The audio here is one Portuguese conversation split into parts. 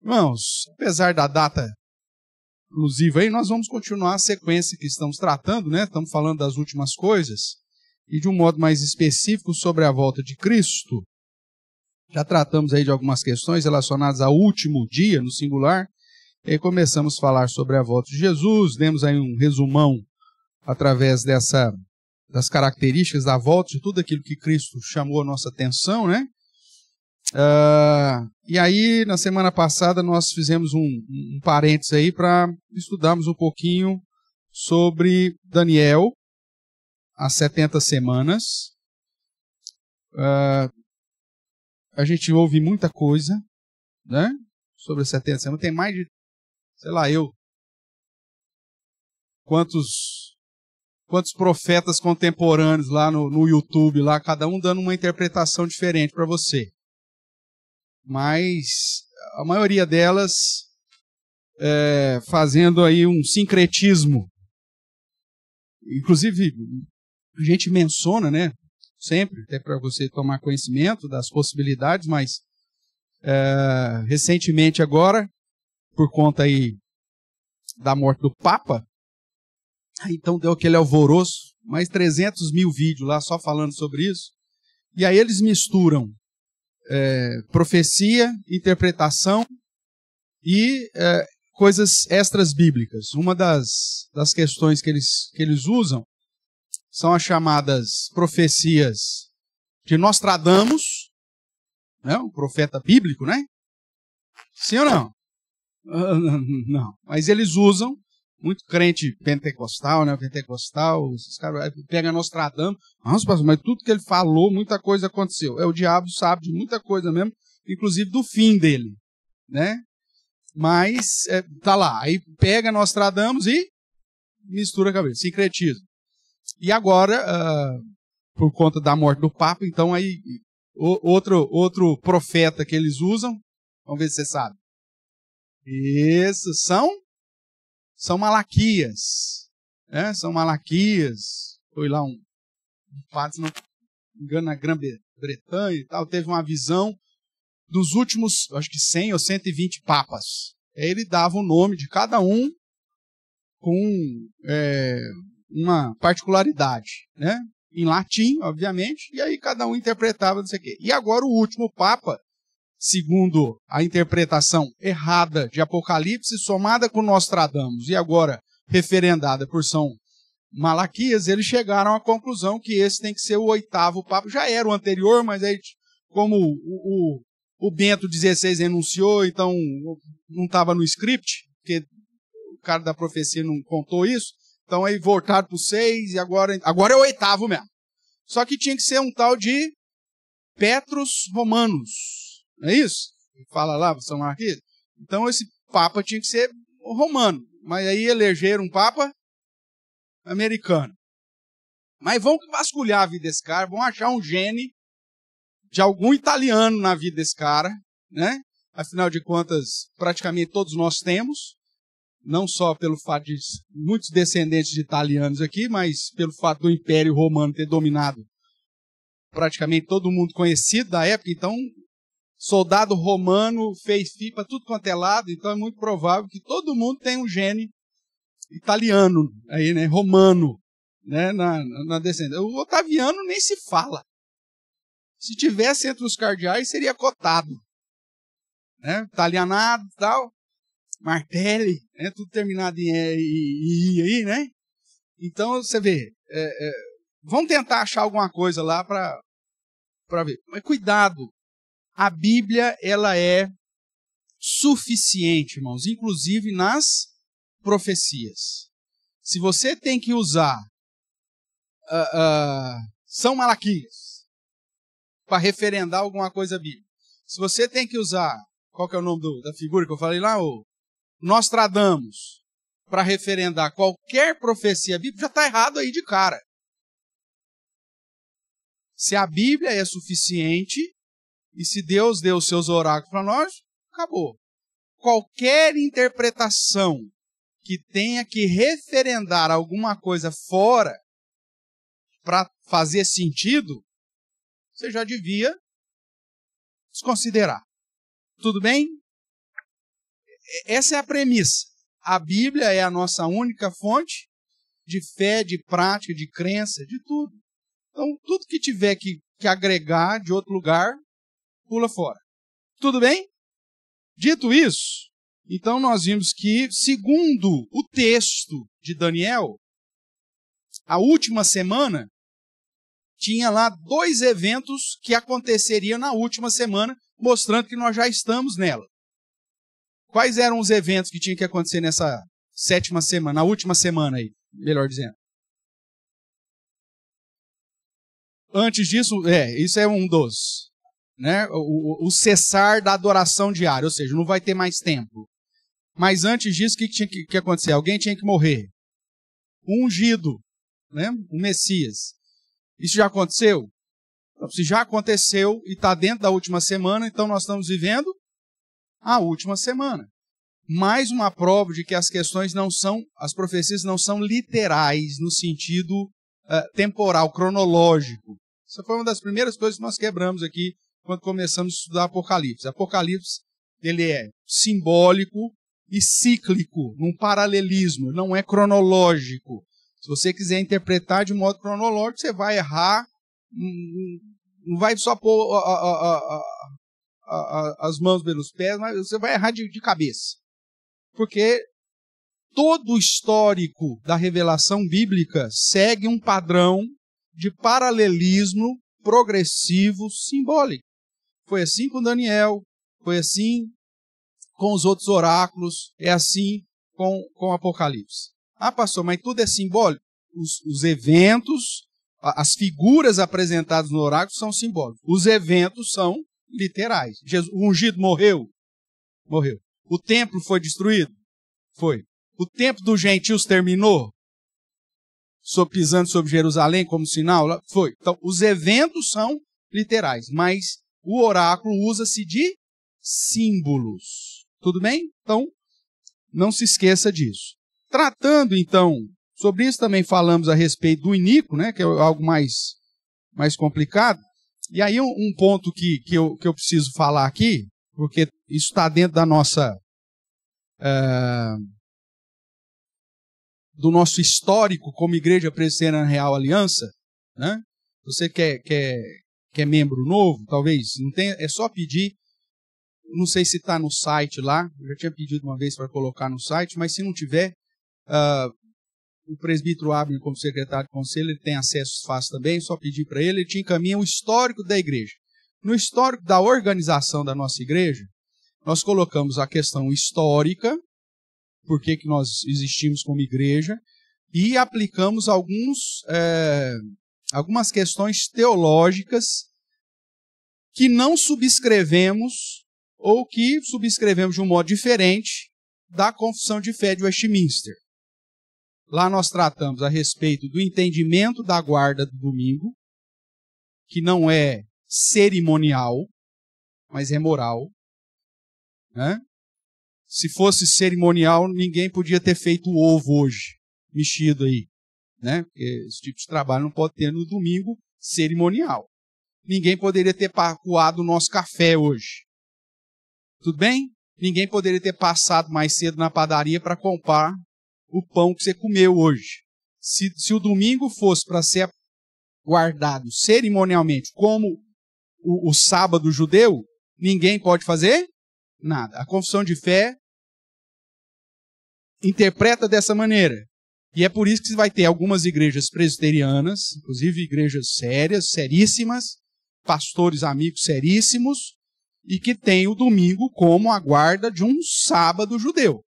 Irmãos, apesar da data inclusive aí, nós vamos continuar a sequência que estamos tratando, né? Estamos falando das últimas coisas e de um modo mais específico sobre a volta de Cristo. Já tratamos aí de algumas questões relacionadas ao último dia, no singular, e aí começamos a falar sobre a volta de Jesus, demos aí um resumão através das características da volta, de tudo aquilo que Cristo chamou a nossa atenção, né? E aí, na semana passada, nós fizemos um parênteses aí para estudarmos um pouquinho sobre Daniel, as 70 semanas. A gente ouve muita coisa, né, sobre as 70 semanas. Tem mais de, sei lá, quantos profetas contemporâneos lá no YouTube, lá, cada um dando uma interpretação diferente para você. Mas a maioria delas fazendo aí um sincretismo. Inclusive, a gente menciona, né, sempre, até para você tomar conhecimento das possibilidades, mas recentemente agora, por conta aí da morte do Papa, então deu aquele alvoroço, mais 300 mil vídeos lá só falando sobre isso, e aí eles misturam profecia, interpretação e coisas extras bíblicas. Uma das questões que eles usam são as chamadas profecias de Nostradamus, né, um profeta bíblico, né? Sim ou não? Não. Mas eles usam, muito crente pentecostal, né? Pentecostal, esses caras pegam Nostradamus. Nossa, pastor, mas tudo que ele falou, muita coisa aconteceu. O diabo sabe de muita coisa mesmo, inclusive do fim dele, né? Mas tá lá. Aí pega Nostradamus e mistura a cabeça, sincretismo. E agora, por conta da morte do Papa, então aí outro profeta que eles usam, vamos ver se você sabe. Isso, são Malaquias, né? São Malaquias. Foi lá um padre, se não me engano, na Grã-Bretanha e tal, teve uma visão dos últimos, acho que 100 ou 120 papas. Aí ele dava o nome de cada um com uma particularidade, né? Em latim, obviamente, e aí cada um interpretava não sei o quê. E agora o último papa, segundo a interpretação errada de Apocalipse, somada com Nostradamus e agora referendada por São Malaquias, eles chegaram à conclusão que esse tem que ser o 8º Papa. Já era o anterior, mas aí, como o Bento XVI renunciou, então não estava no script, porque o cara da profecia não contou isso, então aí voltaram para o 6 e agora é o 8º mesmo. Só que tinha que ser um tal de Petrus Romanus. Não é isso? Fala lá, São Marquês. Então esse Papa tinha que ser romano. Mas aí elegeram um Papa americano. Mas vão vasculhar a vida desse cara, vão achar um gene de algum italiano na vida desse cara, né? Afinal de contas, praticamente todos nós temos. Não só pelo fato de muitos descendentes de italianos aqui, mas pelo fato do Império Romano ter dominado praticamente todo mundo conhecido da época. Então, soldado romano fez FI para tudo quanto é lado, então é muito provável que todo mundo tenha um gene italiano, aí, né, romano, né, na descendência. O Otaviano nem se fala. Se tivesse entre os cardeais, seria cotado. Né, italianado e tal, Martelli, né, tudo terminado em I aí, né? Então, você vê, vamos tentar achar alguma coisa lá para ver. Mas cuidado. A Bíblia, ela é suficiente, irmãos, inclusive nas profecias. Se você tem que usar São Malaquias para referendar alguma coisa bíblica, se você tem que usar, qual que é o nome da figura que eu falei lá, o Nostradamus, para referendar qualquer profecia bíblica, já está errado aí de cara. Se a Bíblia é suficiente, e se Deus deu os seus oráculos para nós, acabou. Qualquer interpretação que tenha que referendar alguma coisa fora para fazer sentido, você já devia desconsiderar. Tudo bem? essa é a premissa. A Bíblia é a nossa única fonte de fé, de prática, de crença, de tudo. Então, tudo que tiver que agregar de outro lugar, pula fora. Tudo bem? Dito isso, então nós vimos que, segundo o texto de Daniel, a última semana tinha lá 2 eventos que aconteceriam na última semana, mostrando que nós já estamos nela. Quais eram os eventos que tinham que acontecer nessa 7ª semana, na última semana aí, melhor dizendo? Antes disso, isso é um dos, né? O cessar da adoração diária, ou seja, não vai ter mais templo. Mas antes disso, o que tinha que acontecer? Alguém tinha que morrer. Um ungido, né? Um Messias. Isso já aconteceu? Então, se já aconteceu e está dentro da última semana, então nós estamos vivendo a última semana. Mais uma prova de que as questões não são, as profecias não são literais no sentido temporal, cronológico. Essa foi uma das primeiras coisas que nós quebramos aqui quando começamos a estudar Apocalipse. Apocalipse, ele é simbólico e cíclico, num paralelismo, não é cronológico. Se você quiser interpretar de modo cronológico, você vai errar, não vai só pôr as mãos pelos pés, mas você vai errar de cabeça. Porque todo o histórico da revelação bíblica segue um padrão de paralelismo progressivo simbólico. Foi assim com Daniel, foi assim com os outros oráculos, é assim com Apocalipse. Ah, pastor, mas tudo é simbólico? Os eventos, as figuras apresentadas no oráculo são simbólicos. Os eventos são literais. O ungido morreu? Morreu. O templo foi destruído? Foi. O tempo dos gentios terminou? Pisando sobre Jerusalém como sinal? Foi. Então, os eventos são literais, mas o oráculo usa-se de símbolos. Tudo bem? Então, não se esqueça disso. Tratando, então, sobre isso também falamos a respeito do iníquo, né, que é algo mais complicado. E aí um ponto que eu preciso falar aqui, porque isso está dentro da nossa... do nosso histórico como Igreja Presbiteriana Real Aliança, né? Você que é membro novo, talvez não tenha, é só pedir, não sei se está no site lá, eu já tinha pedido uma vez para colocar no site, mas se não tiver, o presbítero Abner, como secretário de conselho, ele tem acesso fácil também, só pedir para ele te encaminha o histórico da igreja. No histórico da organização da nossa igreja, nós colocamos a questão histórica, por que nós existimos como igreja, e aplicamos algumas questões teológicas que não subscrevemos ou que subscrevemos de um modo diferente da Confissão de Fé de Westminster. Lá nós tratamos a respeito do entendimento da guarda do domingo, que não é cerimonial, mas é moral, né? Se fosse cerimonial, ninguém podia ter feito o ovo hoje, mexido aí, né? Porque esse tipo de trabalho não pode ter no domingo cerimonial. Ninguém poderia ter coado o nosso café hoje. Tudo bem? Ninguém poderia ter passado mais cedo na padaria para comprar o pão que você comeu hoje. Se o domingo fosse para ser guardado cerimonialmente como o sábado judeu, ninguém pode fazer nada. A confissão de fé interpreta dessa maneira. E é por isso que você vai ter algumas igrejas presbiterianas, inclusive igrejas sérias, seríssimas, pastores amigos seríssimos, e que tem o domingo como a guarda de um sábado judeu.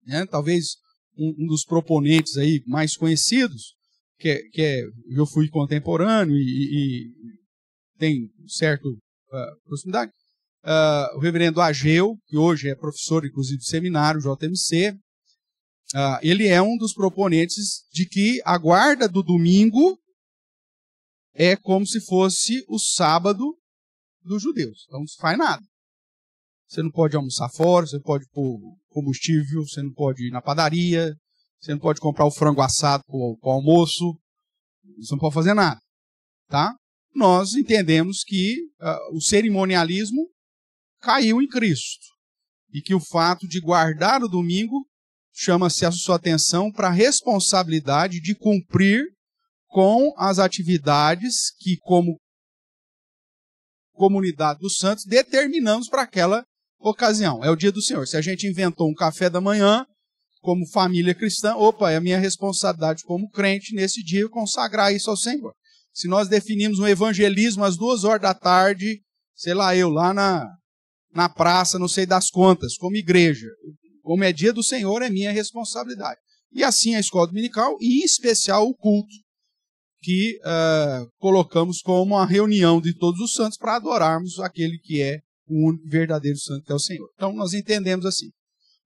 Né? Talvez um dos proponentes aí mais conhecidos, eu fui contemporâneo e tem certo proximidade, o reverendo Ageu, que hoje é professor, inclusive, do seminário JMC, ele é um dos proponentes de que a guarda do domingo é como se fosse o sábado dos judeus. Então não se faz nada. Você não pode almoçar fora, você não pode pôr combustível, você não pode ir na padaria, você não pode comprar o frango assado para o almoço, você não pode fazer nada. Tá? Nós entendemos que o cerimonialismo caiu em Cristo. e que o fato de guardar o domingo chama-se a sua atenção para a responsabilidade de cumprir com as atividades que, como comunidade dos santos, determinamos para aquela ocasião. É o dia do Senhor. Se a gente inventou um café da manhã, como família cristã, é a minha responsabilidade como crente nesse dia consagrar isso ao Senhor. Se nós definimos um evangelismo às 2h da tarde, sei lá, eu lá na praça, não sei das contas, como igreja, como é dia do Senhor, é minha responsabilidade. E assim a escola dominical, e em especial o culto, que colocamos como uma reunião de todos os santos para adorarmos aquele que é o único verdadeiro santo, que é o Senhor. Então nós entendemos assim.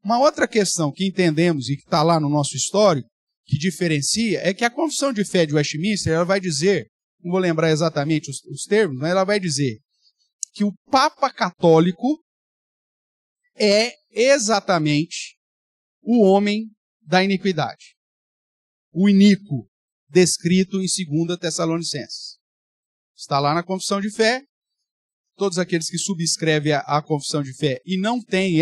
Uma outra questão que entendemos e que está lá no nosso histórico, que diferencia, é que a Confissão de Fé de Westminster, ela vai dizer, não vou lembrar exatamente os termos, mas ela vai dizer que o Papa Católico é exatamente o homem da iniquidade. O iníquo, descrito em 2 Tessalonicenses. Está lá na Confissão de Fé. Todos aqueles que subscrevem a Confissão de Fé e não têm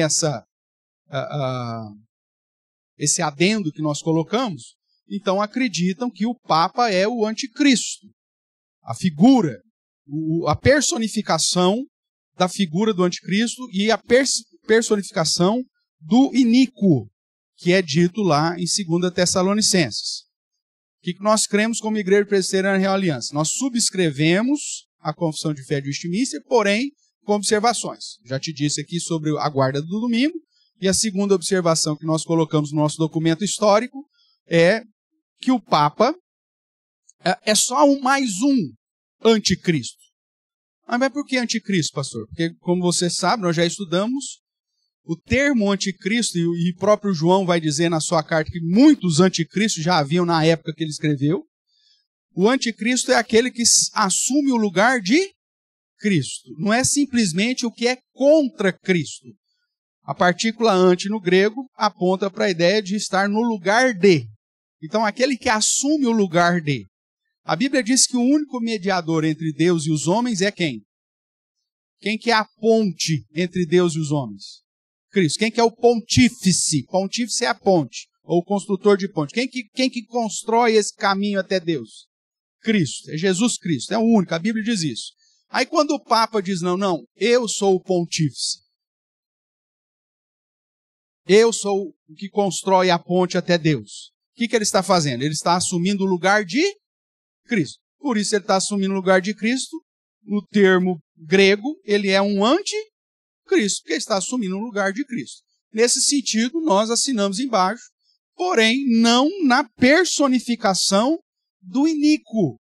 esse adendo que nós colocamos, então acreditam que o Papa é o anticristo. A figura, a personificação da figura do anticristo e a personificação do iníquo, que é dito lá em 2 Tessalonicenses. O que nós cremos como Igreja Presbiteriana Real Aliança? Nós subscrevemos a Confissão de Fé de Westminster, porém com observações. Já te disse aqui sobre a guarda do domingo, e a segunda observação que nós colocamos no nosso documento histórico é que o Papa é só mais um anticristo. Mas por que anticristo, pastor? Porque, como você sabe, nós já estudamos o termo anticristo, e o próprio João vai dizer na sua carta que muitos anticristos já haviam na época que ele escreveu. O anticristo é aquele que assume o lugar de Cristo. Não é simplesmente o que é contra Cristo. A partícula anti no grego aponta para a ideia de estar no lugar de. Então, aquele que assume o lugar de. A Bíblia diz que o único mediador entre Deus e os homens é quem? Quem que é a ponte entre Deus e os homens? Cristo. Quem que é o pontífice? Pontífice é a ponte, ou o construtor de ponte. Quem que constrói esse caminho até Deus? Cristo. É Jesus Cristo. É o único. A Bíblia diz isso. Aí quando o Papa diz, não, eu sou o pontífice. Eu sou o que constrói a ponte até Deus. O que ele está fazendo? Ele está assumindo o lugar de Cristo. Por isso ele está assumindo o lugar de Cristo. No termo grego, ele é um anticristo, porque está assumindo o lugar de Cristo. Nesse sentido, nós assinamos embaixo, porém não na personificação do iníquo.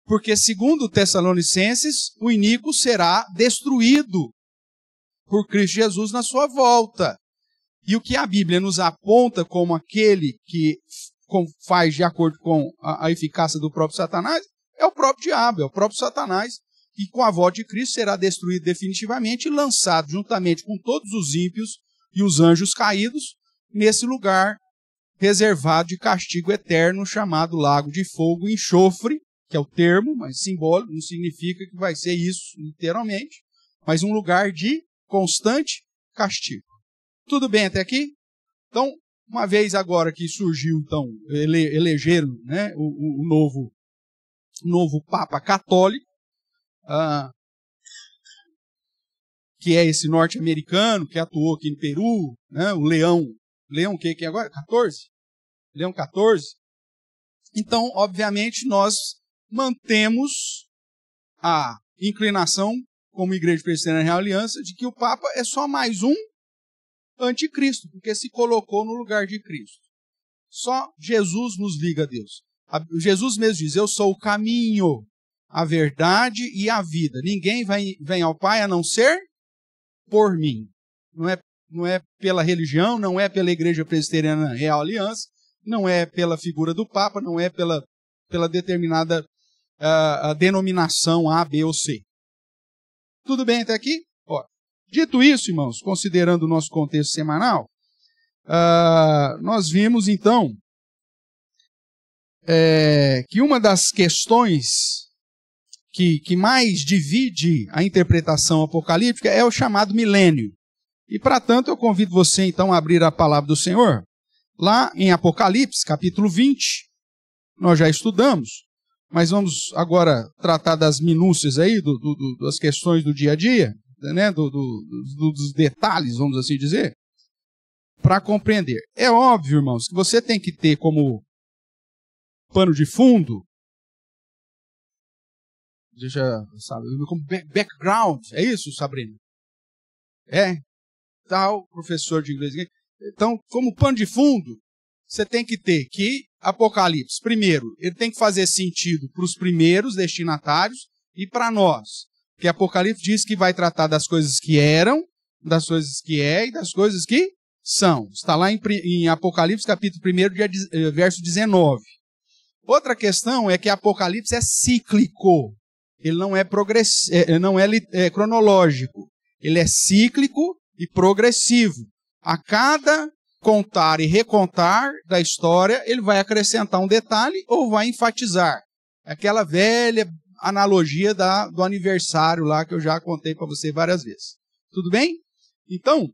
Porque, segundo Tessalonicenses, o iníquo será destruído por Cristo Jesus na sua volta. E o que a Bíblia nos aponta como aquele que faz de acordo com a eficácia do próprio Satanás, é o próprio diabo, é o próprio Satanás, que com a volta de Cristo será destruído definitivamente e lançado juntamente com todos os ímpios e os anjos caídos nesse lugar reservado de castigo eterno chamado lago de fogo e enxofre, que é o termo, mas simbólico, não significa que vai ser isso literalmente, mas um lugar de constante castigo. Tudo bem até aqui? Então, uma vez agora que surgiu, então, elegeram, né, o novo Papa Católico, que é esse norte-americano que atuou aqui no Peru, né, o Leão que é agora? 14? Leão 14. Então, obviamente, nós mantemos a inclinação, como Igreja Presbiteriana Real Aliança, de que o Papa é só mais um anticristo, porque se colocou no lugar de Cristo. Só Jesus nos liga a Deus. Jesus mesmo diz, eu sou o caminho, a verdade e a vida. Ninguém vem ao Pai a não ser por mim. Não é pela religião, não é pela Igreja Presbiteriana Real Aliança, não é pela figura do Papa, não é pela determinada denominação A, B ou C. Tudo bem até aqui? Ó, dito isso, irmãos, considerando o nosso contexto semanal, nós vimos então que uma das questões que mais divide a interpretação apocalíptica é o chamado milênio. E para tanto eu convido você então a abrir a palavra do Senhor, lá em Apocalipse, capítulo 20, nós já estudamos, mas vamos agora tratar das minúcias aí, das questões do dia a dia, né? Dos detalhes, vamos assim dizer, para compreender. É óbvio, irmãos, que você tem que ter como pano de fundo, como background, é isso, Sabrina? É? Tal, professor de inglês. Então, como pano de fundo, você tem que ter que Apocalipse, primeiro, ele tem que fazer sentido para os primeiros destinatários e para nós. Porque Apocalipse diz que vai tratar das coisas que eram, das coisas que é e das coisas que são. Está lá em Apocalipse, capítulo 1, verso 19. Outra questão é que Apocalipse é cíclico. Ele não é, cronológico. Ele é cíclico e progressivo. A cada contar e recontar da história, ele vai acrescentar um detalhe ou vai enfatizar. Aquela velha analogia do aniversário lá que eu já contei para você várias vezes. Tudo bem? Então,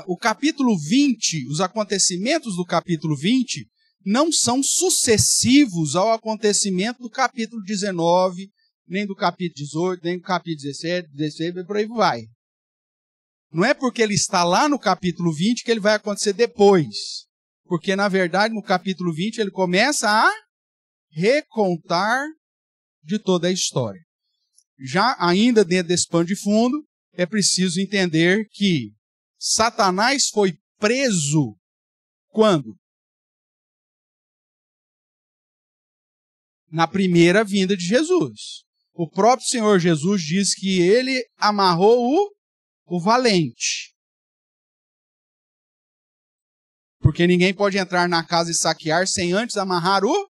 o capítulo 20, os acontecimentos do capítulo 20 não são sucessivos ao acontecimento do capítulo 19, nem do capítulo 18, nem do capítulo 17, 16, por aí vai. Não é porque ele está lá no capítulo 20 que ele vai acontecer depois. Porque, na verdade, no capítulo 20 ele começa a recontar de toda a história. Já ainda dentro desse pano de fundo, é preciso entender que Satanás foi preso quando? Na primeira vinda de Jesus. O próprio Senhor Jesus diz que ele amarrou o valente. Porque ninguém pode entrar na casa e saquear sem antes amarrar o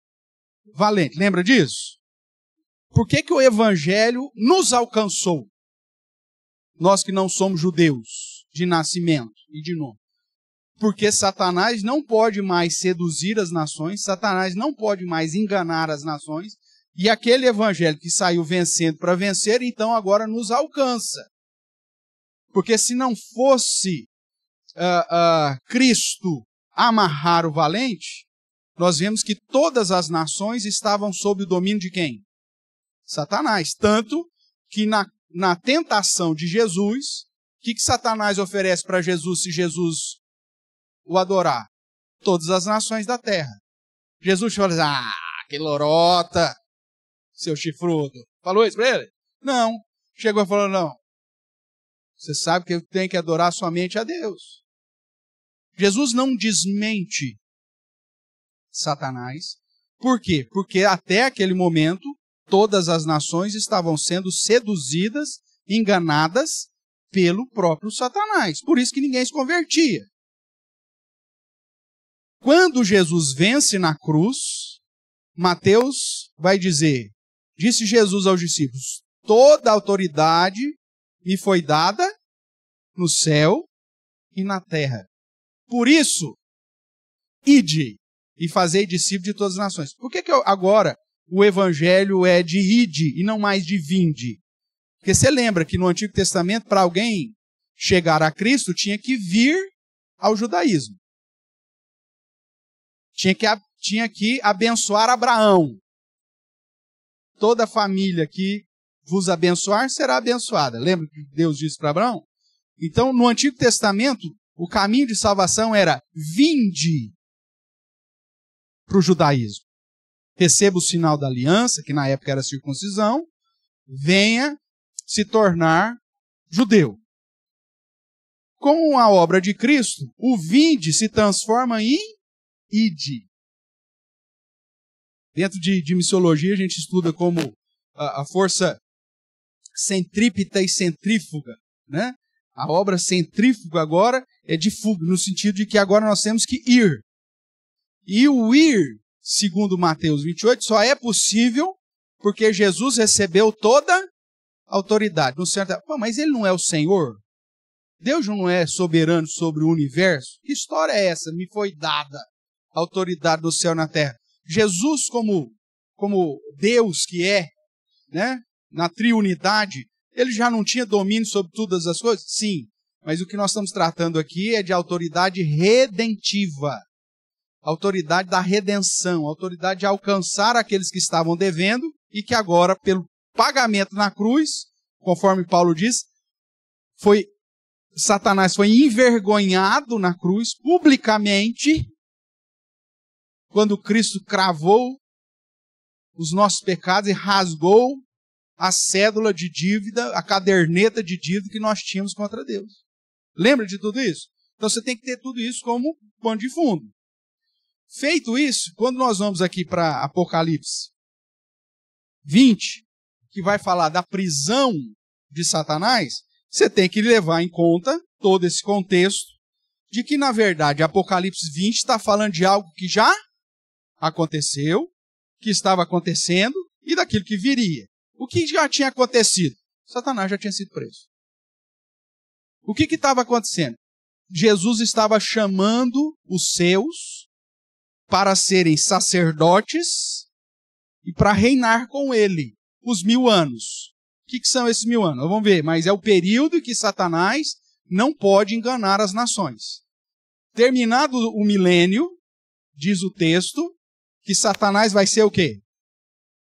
valente. Lembra disso? Por que o evangelho nos alcançou? Nós que não somos judeus de nascimento e de nome. Porque Satanás não pode mais seduzir as nações, Satanás não pode mais enganar as nações, e aquele evangelho que saiu vencendo para vencer, então agora nos alcança. Porque se não fosse Cristo amarrar o valente, nós vemos que todas as nações estavam sob o domínio de quem? Satanás. Tanto que na tentação de Jesus, o que Satanás oferece para Jesus se Jesus o adorar? Todas as nações da terra. Jesus falou assim, que lorota, seu chifrudo. Falou isso para ele? Não. Chegou e falou, não. Você sabe que eu tenho que adorar somente a Deus. Jesus não desmente Satanás. Por quê? Porque até aquele momento, todas as nações estavam sendo seduzidas, enganadas pelo próprio Satanás. Por isso que ninguém se convertia. Quando Jesus vence na cruz, Mateus vai dizer, disse Jesus aos discípulos, toda a autoridade me foi dada no céu e na terra. Por isso, ide e fazei discípulos de todas as nações. Por que agora o evangelho é de ide e não mais de vinde? Porque você lembra que no Antigo Testamento, para alguém chegar a Cristo, tinha que vir ao judaísmo. Tinha que abençoar Abraão. Toda família que vos abençoar será abençoada. Lembra que Deus disse para Abraão? Então, no Antigo Testamento, o caminho de salvação era vinde para o judaísmo. Receba o sinal da aliança, que na época era a circuncisão, venha se tornar judeu. Com a obra de Cristo, o vinde se transforma em ide. Dentro de missiologia, a gente estuda como a força centrípeta e centrífuga, né? A obra centrífuga agora é de fuga, no sentido de que agora nós temos que ir. E o ir, segundo Mateus 28, só é possível porque Jesus recebeu toda a autoridade. No certo, mas ele não é o Senhor? Deus não é soberano sobre o universo? Que história é essa? Me foi dada a autoridade do céu e na terra. Jesus, como Deus que é, né, na triunidade, ele já não tinha domínio sobre todas as coisas? Sim, Mas o que nós estamos tratando aqui é de autoridade redentiva. Autoridade da redenção, autoridade de alcançar aqueles que estavam devendo e que agora, pelo pagamento na cruz, conforme Paulo diz, Satanás foi envergonhado na cruz, publicamente, quando Cristo cravou os nossos pecados e rasgou a cédula de dívida, a caderneta de dívida que nós tínhamos contra Deus. Lembra de tudo isso? Então você tem que ter tudo isso como pano de fundo. Feito isso, quando nós vamos aqui para Apocalipse 20, que vai falar da prisão de Satanás, você tem que levar em conta todo esse contexto de que, na verdade, Apocalipse 20 está falando de algo que já aconteceu, que estava acontecendo e daquilo que viria. O que já tinha acontecido? Satanás já tinha sido preso. O que estava acontecendo? Jesus estava chamando os seus para serem sacerdotes e para reinar com ele os 1000 anos. O que são esses 1000 anos? Vamos ver, mas é o período em que Satanás não pode enganar as nações. Terminado o milênio, diz o texto, que Satanás vai ser o quê?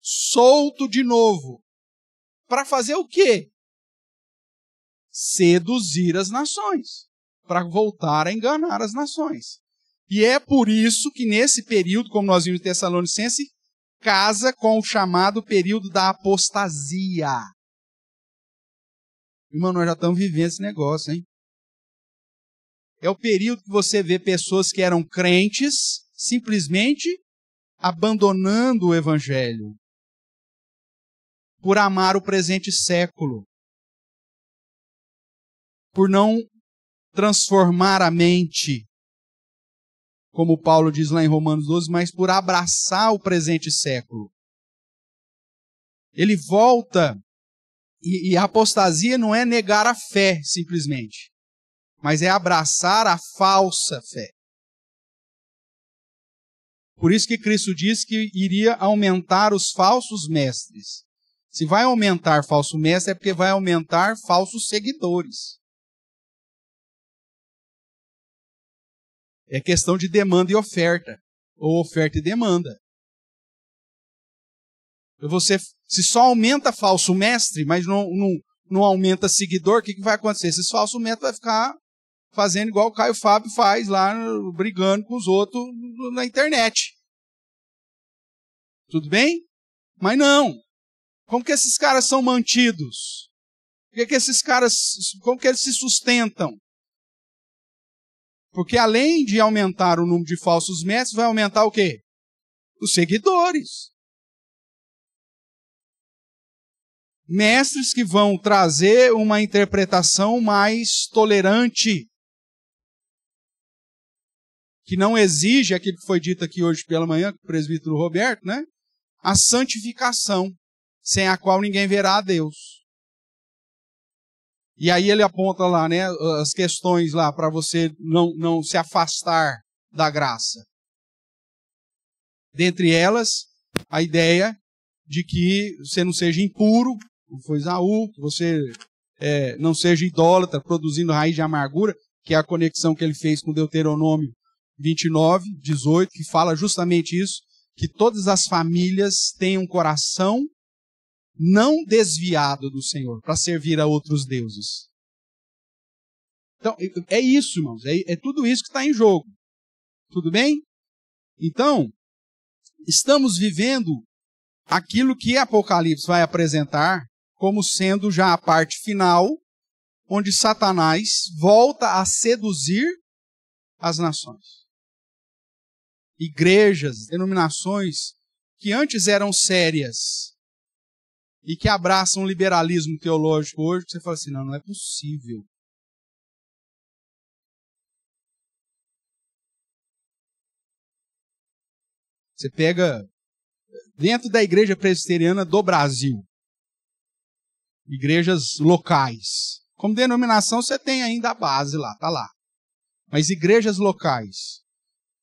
Solto de novo. Para fazer o quê? Seduzir as nações. Para voltar a enganar as nações. E é por isso que nesse período, como nós vimos em Tessalonicenses, casa com o chamado período da apostasia. Irmão, nós já estamos vivendo esse negócio, hein? É o período que você vê pessoas que eram crentes simplesmente abandonando o evangelho por amar o presente século, por não transformar a mente, como Paulo diz lá em Romanos 12, mas por abraçar o presente século. Ele volta, e a apostasia não é negar a fé, simplesmente, mas é abraçar a falsa fé. Por isso que Cristo diz que iria aumentar os falsos mestres. Se vai aumentar falso mestre, é porque vai aumentar falsos seguidores. É questão de demanda e oferta, ou oferta e demanda. Você, se só aumenta falso mestre, mas não aumenta seguidor, o que vai acontecer? Esse falso mestre vai ficar fazendo igual o Caio Fábio faz lá, brigando com os outros na internet. Tudo bem? Mas não. Como que esses caras são mantidos? Como que eles se sustentam? Porque além de aumentar o número de falsos mestres, vai aumentar o quê? Os seguidores. Mestres que vão trazer uma interpretação mais tolerante, que não exige aquilo que foi dito aqui hoje pela manhã, com o presbítero Roberto, né? A santificação, sem a qual ninguém verá a Deus. E aí ele aponta lá, né, as questões lá para você não se afastar da graça. Dentre elas, a ideia de que você não seja impuro, como foi Esaú, que você não seja idólatra, produzindo raiz de amargura, que é a conexão que ele fez com Deuteronômio 29, 18, que fala justamente isso, que todas as famílias têm um coração não desviado do Senhor, para servir a outros deuses. Então, é isso, irmãos, é tudo isso que está em jogo. Tudo bem? Então, estamos vivendo aquilo que Apocalipse vai apresentar como sendo já a parte final, onde Satanás volta a seduzir as nações. Igrejas, denominações que antes eram sérias e que abraçam o liberalismo teológico hoje, você fala assim, não é possível. Você pega dentro da igreja presbiteriana do Brasil, igrejas locais. Como denominação você tem ainda a base lá, tá lá. Mas igrejas locais.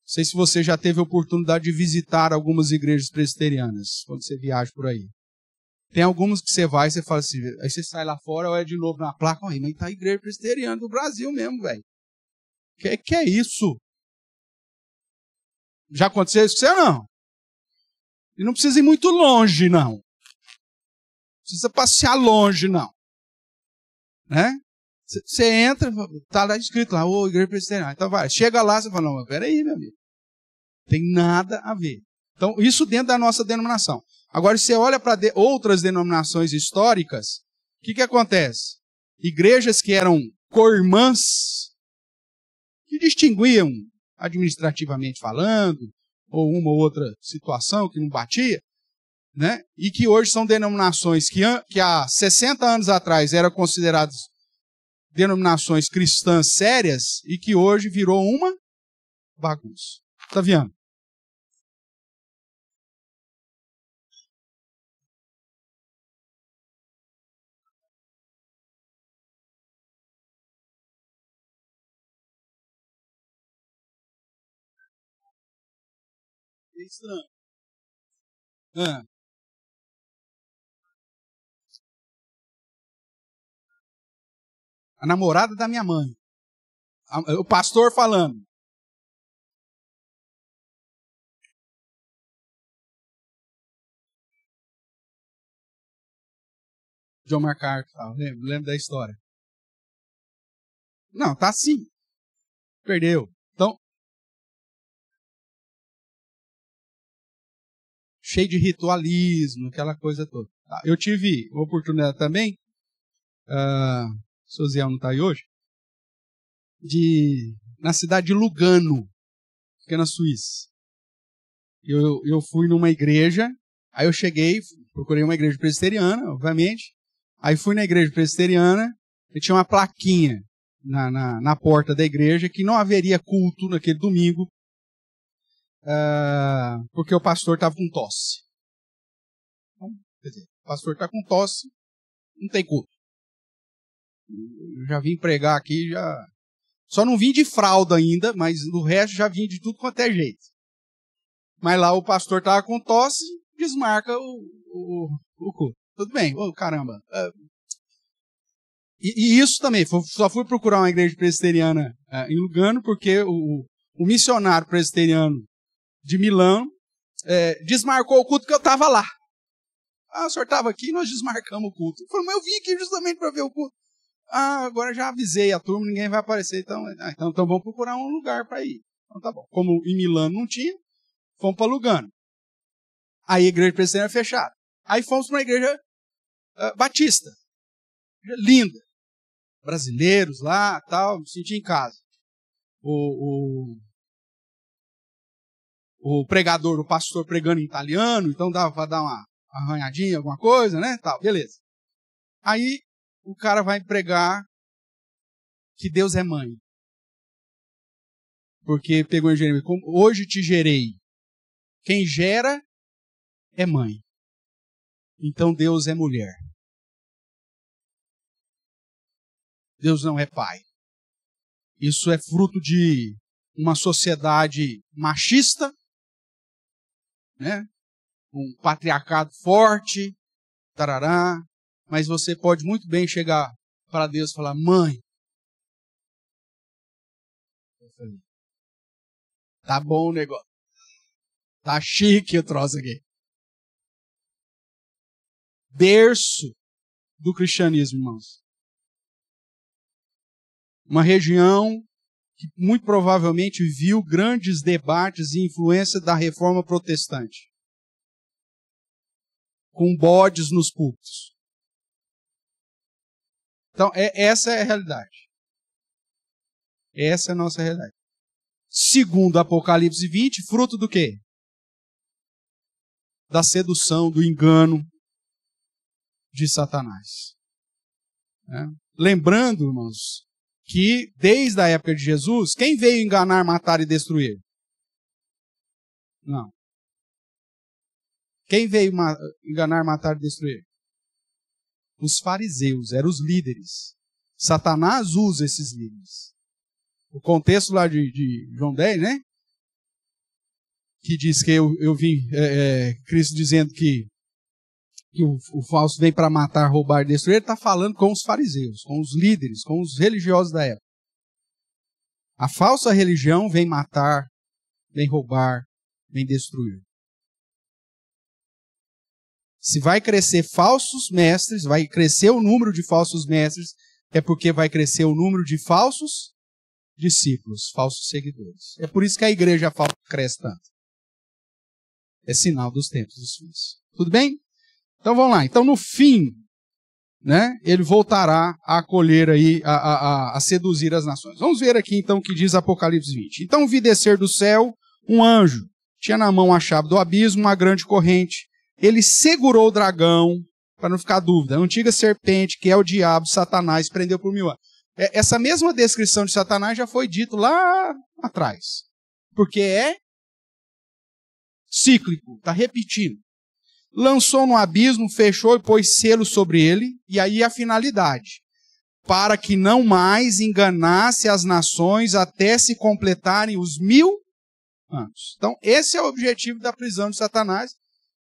Não sei se você já teve a oportunidade de visitar algumas igrejas presbiterianas, quando você viaja por aí. Tem algumas que você vai e você fala assim, aí você sai lá fora, olha de novo na placa, mas tá a Igreja Presbiteriana do Brasil mesmo, velho. Que é isso? Já aconteceu isso com você ou não? E não precisa ir muito longe, não. Não precisa passear longe, não. Né? Você entra, tá lá escrito lá, ô, Igreja Presbiteriana. Então vai, chega lá, você fala, não, mas peraí, meu amigo. Tem nada a ver. Então, isso dentro da nossa denominação. Agora, se você olha para outras denominações históricas, o que acontece? Igrejas que eram co-irmãs, que distinguiam administrativamente falando, ou uma ou outra situação que não batia, né? E que hoje são denominações que há 60 anos atrás eram consideradas denominações cristãs sérias e que hoje virou uma bagunça. Tá vendo? É estranho. A namorada da minha mãe. O pastor falando. John MacArthur, lembro da história. Não, tá assim. Perdeu. Então, cheio de ritualismo, aquela coisa toda. Eu tive a oportunidade também, o seu Zé não está aí hoje, na cidade de Lugano, que é na Suíça. Eu fui numa igreja, aí eu cheguei, procurei uma igreja presbiteriana, obviamente, aí fui na igreja presbiteriana e tinha uma plaquinha na porta da igreja que não haveria culto naquele domingo, porque o pastor estava com tosse. Então, quer dizer, o pastor está com tosse, não tem culto. Eu já vim pregar aqui, só não vim de fralda ainda, mas no resto já vim de tudo quanto é jeito. Mas lá o pastor estava com tosse, desmarca o culto. Tudo bem, caramba. E isso também, só fui procurar uma igreja presbiteriana em Lugano, porque o missionário presbiteriano de Milão desmarcou o culto que eu estava lá. O senhor estava aqui e nós desmarcamos o culto. Eu falei, mas eu vim aqui justamente para ver o culto. Agora já avisei a turma, ninguém vai aparecer, então vamos procurar um lugar para ir. Então tá bom. Como em Milano não tinha, fomos para Lugano. Aí a igreja presbiteriana fechada. Aí fomos para uma igreja batista. Linda. Brasileiros lá, tal, me senti em casa. O pregador, o pastor pregando em italiano, então dava para dar uma arranhadinha, alguma coisa, né? Tal, beleza. Aí o cara vai pregar que Deus é mãe. Porque pegou em Jeremias, hoje te gerei. Quem gera é mãe. Então Deus é mulher. Deus não é pai. Isso é fruto de uma sociedade machista, né? Um patriarcado forte, tarará. Mas você pode muito bem chegar para Deus e falar, mãe. Tá bom o negócio. Tá chique o troço aqui. Berço do cristianismo, irmãos. Uma região que muito provavelmente viu grandes debates e influência da reforma protestante. Com bodes nos púlpitos. Então, essa é a realidade. Essa é a nossa realidade. Segundo Apocalipse 20, fruto do quê? Da sedução, do engano de Satanás. Lembrando, irmãos, que desde a época de Jesus, quem veio enganar, matar e destruir? Não. Quem veio enganar, matar e destruir? Os fariseus, eram os líderes. Satanás usa esses líderes. O contexto lá de João 10, né? Que diz que eu vi Cristo dizendo que que o falso vem para matar, roubar e destruir, ele está falando com os fariseus, com os líderes, com os religiosos da época. A falsa religião vem matar, vem roubar, vem destruir. Se vai crescer falsos mestres, vai crescer o número de falsos mestres, é porque vai crescer o número de falsos discípulos, falsos seguidores. É por isso que a igreja falsa cresce tanto. É sinal dos tempos dos fins. Tudo bem? Então vamos lá. Então no fim, né, ele voltará a acolher aí, a seduzir as nações. Vamos ver aqui então o que diz Apocalipse 20. Então vi descer do céu um anjo, tinha na mão a chave do abismo, uma grande corrente. Ele segurou o dragão, para não ficar dúvida, a antiga serpente, que é o diabo, Satanás, prendeu por 1000 anos. Essa mesma descrição de Satanás já foi dito lá atrás. Porque é cíclico, está repetindo. Lançou no abismo, fechou e pôs selo sobre ele, e aí a finalidade, para que não mais enganasse as nações até se completarem os 1000 anos. Então, esse é o objetivo da prisão de Satanás,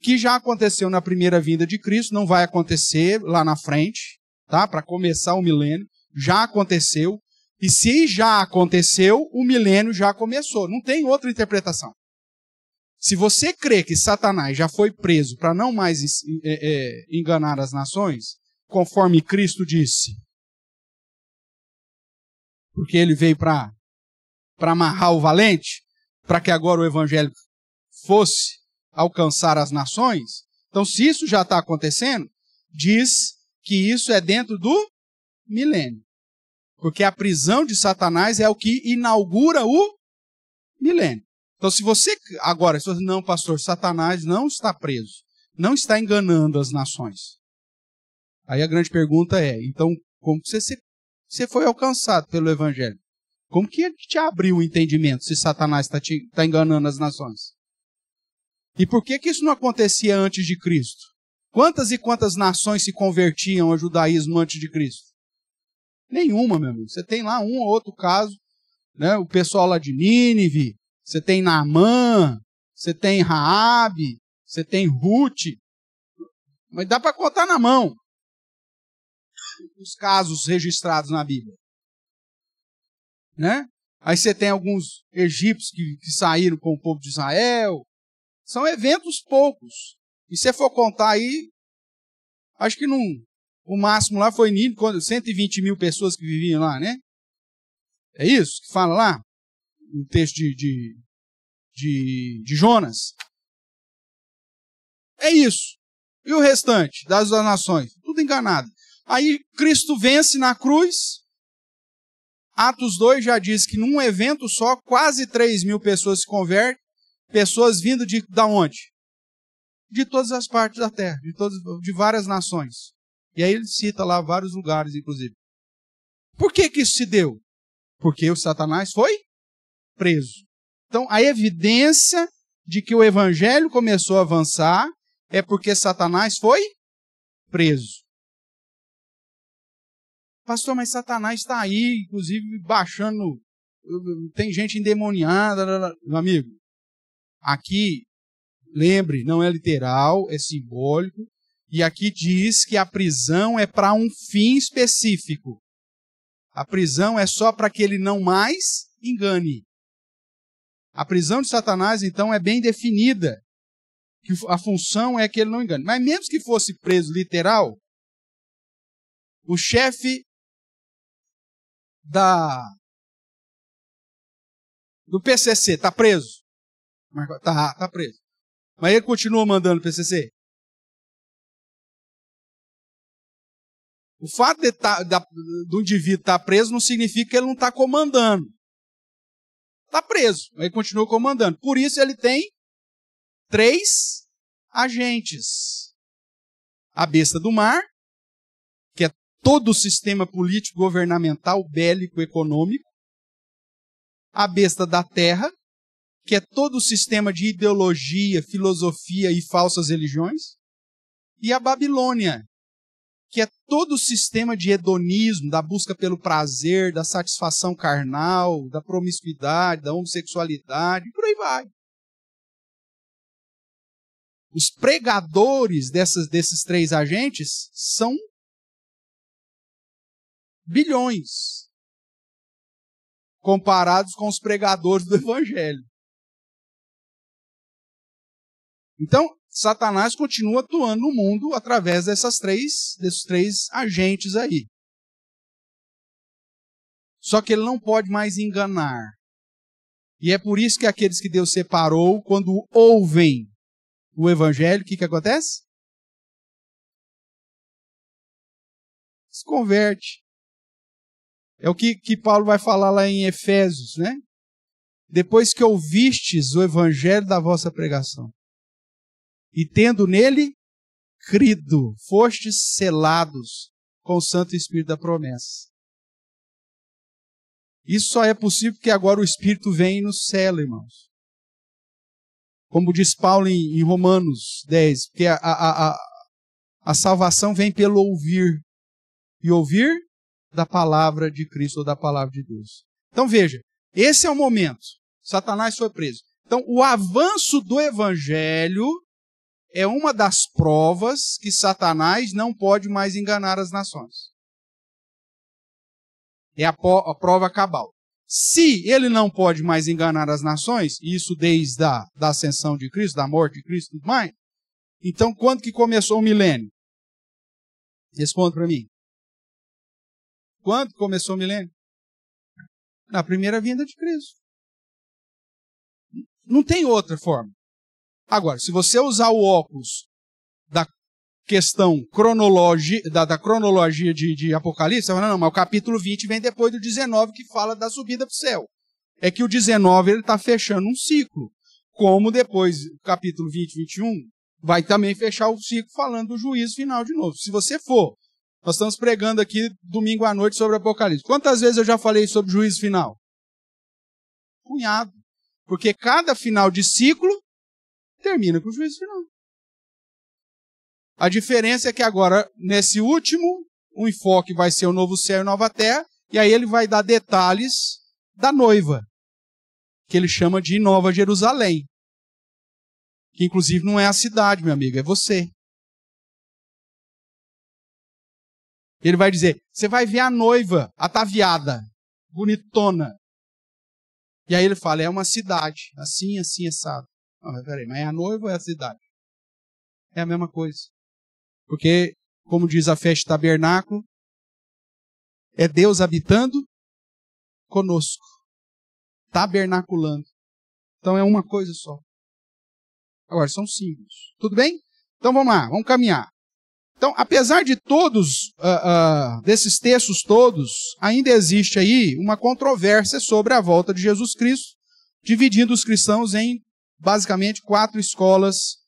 que já aconteceu na primeira vinda de Cristo, não vai acontecer lá na frente, tá? Para começar o milênio, já aconteceu, e se já aconteceu, o milênio já começou, não tem outra interpretação. Se você crê que Satanás já foi preso para não mais enganar as nações, conforme Cristo disse, porque ele veio para amarrar o valente, para que agora o evangelho fosse alcançar as nações, então se isso já está acontecendo, diz que isso é dentro do milênio. Porque a prisão de Satanás é o que inaugura o milênio. Então, se você não, pastor, Satanás não está preso, não está enganando as nações. Aí a grande pergunta é, então, como você foi alcançado pelo Evangelho? Como que ele te abriu o entendimento se Satanás está enganando as nações? E por que isso não acontecia antes de Cristo? Quantas e quantas nações se convertiam ao judaísmo antes de Cristo? Nenhuma, meu amigo. Você tem lá um ou outro caso, né? O pessoal lá de Nínive, você tem Naamã, você tem Raabe, você tem Ruth, mas dá para contar na mão os casos registrados na Bíblia. Né? Aí você tem alguns egípcios que saíram com o povo de Israel. São eventos poucos. E se você for contar aí, acho que o máximo lá foi Nínive, 120 mil pessoas que viviam lá, né? É isso que fala lá? No texto de Jonas. É isso. E o restante das nações? Tudo enganado. Aí Cristo vence na cruz. Atos 2 já diz que num evento só, quase 3 mil pessoas se convertem. Pessoas vindo da onde? De todas as partes da terra, de várias nações. E aí ele cita lá vários lugares, inclusive. Por que isso se deu? Porque o Satanás foi preso. Então, a evidência de que o evangelho começou a avançar é porque Satanás foi preso. Pastor, mas Satanás está aí, inclusive, baixando, tem gente endemoniada. Meu amigo, aqui, lembre, não é literal, é simbólico, e aqui diz que a prisão é para um fim específico. A prisão é só para que ele não mais engane. A prisão de Satanás, então, é bem definida. Que a função é que ele não engane. Mas mesmo que fosse preso literal, o chefe do PCC está preso? Está preso. Mas ele continua mandando o PCC? O fato do indivíduo estar preso não significa que ele não está comandando. Está preso, mas ele continua comandando. Por isso ele tem 3 agentes. A besta do mar, que é todo o sistema político, governamental, bélico, econômico. A besta da terra, que é todo o sistema de ideologia, filosofia e falsas religiões. E a Babilônia, que é todo o sistema de hedonismo, da busca pelo prazer, da satisfação carnal, da promiscuidade, da homossexualidade, e por aí vai. Os pregadores desses três agentes são bilhões comparados com os pregadores do Evangelho. Então, Satanás continua atuando no mundo através desses três agentes aí. Só que ele não pode mais enganar. E é por isso que aqueles que Deus separou, quando ouvem o Evangelho, o que acontece? Se converte. É o que Paulo vai falar lá em Efésios, né? Depois que ouvistes o Evangelho da vossa pregação, e tendo nele crido, fostes selados com o Santo Espírito da promessa. Isso só é possível porque agora o Espírito vem e nos sela, irmãos. Como diz Paulo em Romanos 10, porque a salvação vem pelo ouvir. E ouvir da palavra de Cristo ou da palavra de Deus. Então veja, esse é o momento. Satanás foi preso. Então o avanço do Evangelho é uma das provas que Satanás não pode mais enganar as nações. É a prova cabal. Se ele não pode mais enganar as nações, isso desde da ascensão de Cristo, da morte de Cristo e tudo mais, então quando que começou o milênio? Responda para mim. Quando começou o milênio? Na primeira vinda de Cristo. Não tem outra forma. Agora, se você usar o óculos da questão da cronologia de Apocalipse, você vai falar, não, mas o capítulo 20 vem depois do 19, que fala da subida para o céu. É que o 19 ele está fechando um ciclo. Como depois, o capítulo 20 e 21, vai também fechar o ciclo falando do juízo final de novo. Se você for, nós estamos pregando aqui domingo à noite sobre Apocalipse. Quantas vezes eu já falei sobre o juízo final? Punhado. Porque cada final de ciclo termina com o juízo final. A diferença é que agora, nesse último, o enfoque vai ser o novo céu e nova terra, e aí ele vai dar detalhes da noiva, que ele chama de Nova Jerusalém. Que inclusive não é a cidade, meu amigo, é você. Ele vai dizer, você vai ver a noiva ataviada, bonitona. E aí ele fala, é uma cidade, assim, assim, assado. Não, mas peraí, mas é a noiva ou é a cidade? É a mesma coisa. Porque, como diz a festa tabernáculo, é Deus habitando conosco. Tabernaculando. Então é uma coisa só. Agora, são símbolos. Tudo bem? Então vamos lá, vamos caminhar. Então, apesar de todos, desses textos todos, ainda existe aí uma controvérsia sobre a volta de Jesus Cristo, dividindo os cristãos em, basicamente, 4 escolas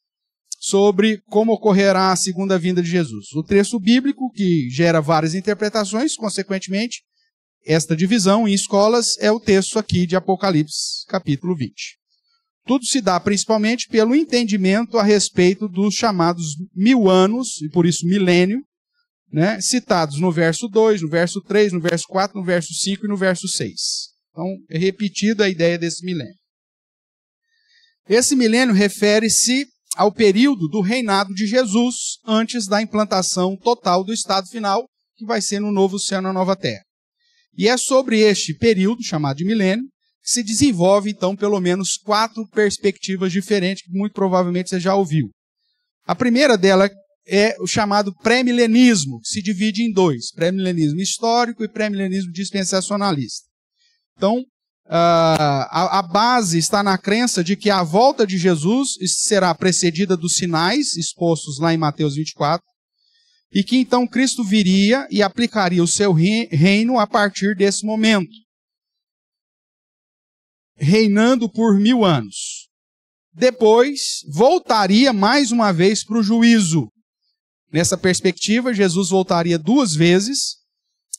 sobre como ocorrerá a segunda vinda de Jesus. O texto bíblico, que gera várias interpretações, consequentemente, esta divisão em escolas é o texto aqui de Apocalipse, capítulo 20. Tudo se dá principalmente pelo entendimento a respeito dos chamados 1000 anos, e por isso milênio, né, citados no verso 2, no verso 3, no verso 4, no verso 5 e no verso 6. Então, é repetida a ideia desse milênio. Esse milênio refere-se ao período do reinado de Jesus antes da implantação total do estado final, que vai ser no novo céu e na nova terra. E é sobre este período, chamado de milênio, que se desenvolve, então, pelo menos 4 perspectivas diferentes, que muito provavelmente você já ouviu. A primeira dela é o chamado pré-milenismo, que se divide em 2, pré-milenismo histórico e pré-milenismo dispensacionalista. Então, a base está na crença de que a volta de Jesus será precedida dos sinais expostos lá em Mateus 24, e que então Cristo viria e aplicaria o seu reino a partir desse momento, reinando por 1000 anos. Depois, voltaria mais uma vez para o juízo. Nessa perspectiva, Jesus voltaria 2 vezes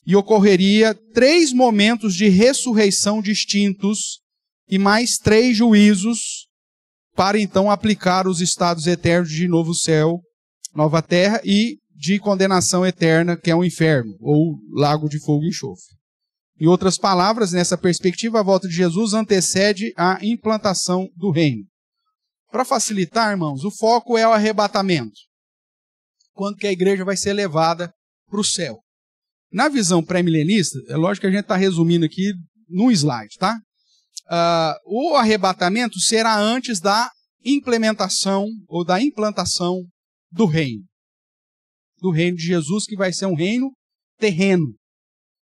e ocorreria 3 momentos de ressurreição distintos e mais 3 juízos para então aplicar os estados eternos de novo céu, nova terra e de condenação eterna, que é o inferno, ou lago de fogo e enxofre. Em outras palavras, nessa perspectiva, a volta de Jesus antecede a implantação do reino. Para facilitar, irmãos, o foco é o arrebatamento. Quando que a igreja vai ser levada para o céu. Na visão pré-milenista, é lógico que a gente está resumindo aqui num slide, tá? O arrebatamento será antes da implementação ou da implantação do reino. Do reino de Jesus, que vai ser um reino terreno.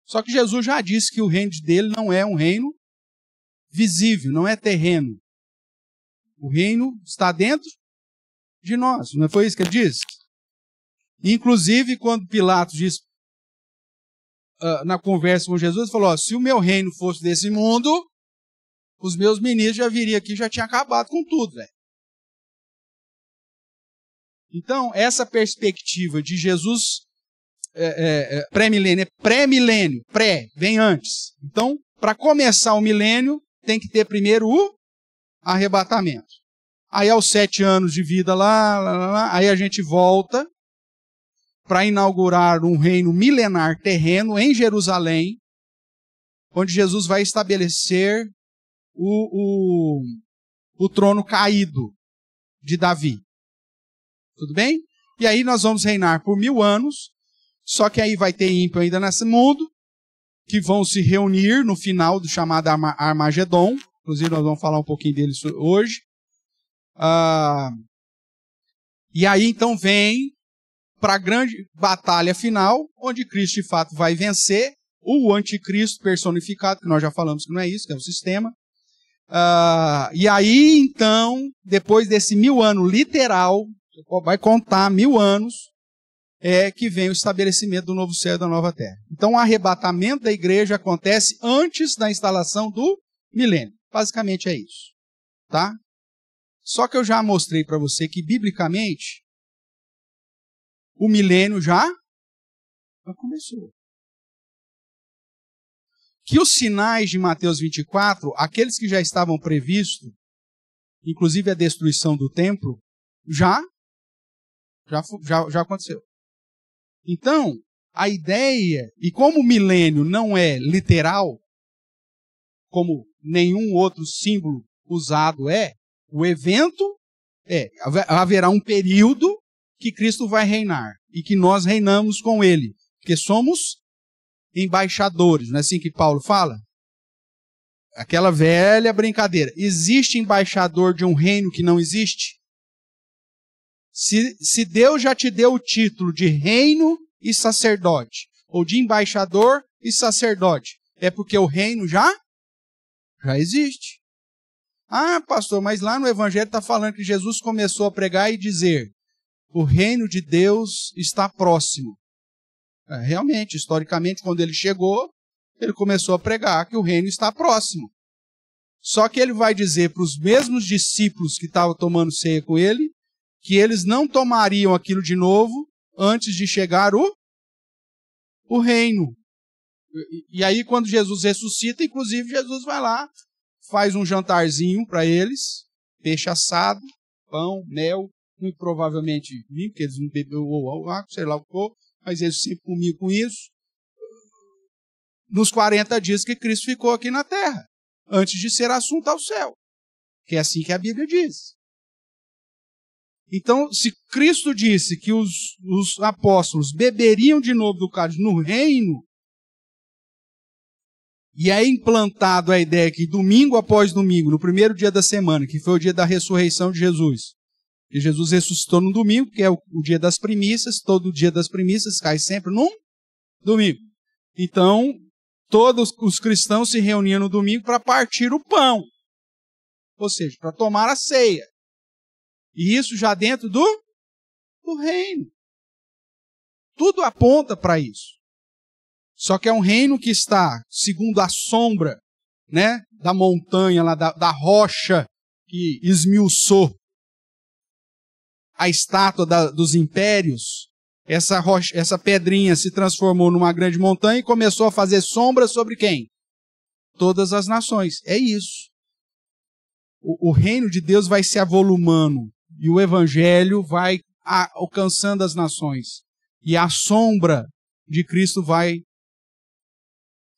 Só que Jesus já disse que o reino dele não é um reino visível, não é terreno. O reino está dentro de nós, não foi isso que ele disse? Inclusive, quando Pilatos disse na conversa com Jesus, ele falou, se o meu reino fosse desse mundo, os meus ministros já viriam aqui e já tinham acabado com tudo, velho. Então, essa perspectiva de Jesus pré-milênio, vem antes. Então, para começar o milênio, tem que ter primeiro o arrebatamento. Aí, aos 7 anos de vida aí a gente volta para inaugurar um reino milenar terreno em Jerusalém, onde Jesus vai estabelecer o trono caído de Davi. Tudo bem? E aí nós vamos reinar por 1000 anos, só que aí vai ter ímpio ainda nesse mundo, que vão se reunir no final do chamado Armagedon. Inclusive nós vamos falar um pouquinho deles hoje. E aí então vem para a grande batalha final, onde Cristo de fato vai vencer o anticristo personificado, que nós já falamos que não é isso, que é o sistema. E aí então, depois desse 1000 anos literal, vai contar 1000 anos, que vem o estabelecimento do novo céu e da nova terra. Então o arrebatamento da igreja acontece antes da instalação do milênio. Basicamente é isso. Tá? Só que eu já mostrei para você que, biblicamente, o milênio já começou. Que os sinais de Mateus 24, aqueles que já estavam previstos, inclusive a destruição do templo, já aconteceu. Então, a ideia, e como o milênio não é literal, como nenhum outro símbolo usado o evento haverá um período que Cristo vai reinar e que nós reinamos com ele, porque somos embaixadores, não é assim que Paulo fala? Aquela velha brincadeira. Existe embaixador de um reino que não existe? Se Deus já te deu o título de reino e sacerdote, ou de embaixador e sacerdote, é porque o reino já existe. Ah, pastor, mas lá no Evangelho está falando que Jesus começou a pregar e dizer: o reino de Deus está próximo. Realmente, historicamente, quando ele chegou, ele começou a pregar que o reino está próximo. Só que ele vai dizer para os mesmos discípulos que estavam tomando ceia com ele, que eles não tomariam aquilo de novo antes de chegar o reino. E aí, quando Jesus ressuscita, inclusive, Jesus vai lá, faz um jantarzinho para eles, peixe assado, pão, mel, muito provavelmente vinho, porque eles não beberam água, sei lá o que for, mas eles sempre comiam com isso, nos 40 dias que Cristo ficou aqui na terra, antes de ser assunto ao céu, que é assim que a Bíblia diz. Então, se Cristo disse que os apóstolos beberiam de novo do cálice no reino, e é implantado a ideia que domingo após domingo, no primeiro dia da semana, que foi o dia da ressurreição de Jesus, e Jesus ressuscitou no domingo, que é o dia das primícias, todo dia das primícias cai sempre num domingo. Então, todos os cristãos se reuniam no domingo para partir o pão, ou seja, para tomar a ceia. E isso já dentro do reino. Tudo aponta para isso. Só que é um reino que está, segundo a sombra, né, da montanha, lá, da rocha que esmiuçou a estátua dos impérios. Essa pedrinha se transformou numa grande montanha e começou a fazer sombra sobre quem? Todas as nações. É isso. O reino de Deus vai se avolumando e o evangelho vai alcançando as nações. E a sombra de Cristo vai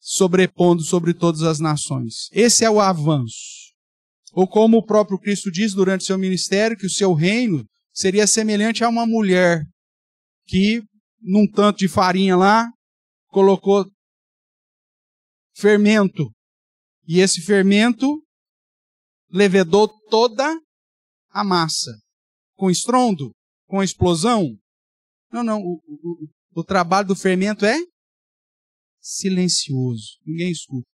sobrepondo sobre todas as nações. Esse é o avanço. Ou como o próprio Cristo diz durante seu ministério, que o seu reino seria semelhante a uma mulher que, num tanto de farinha lá, colocou fermento. E esse fermento levedou toda a massa. Com estrondo? Com explosão? Não. O trabalho do fermento é silencioso. Ninguém escuta.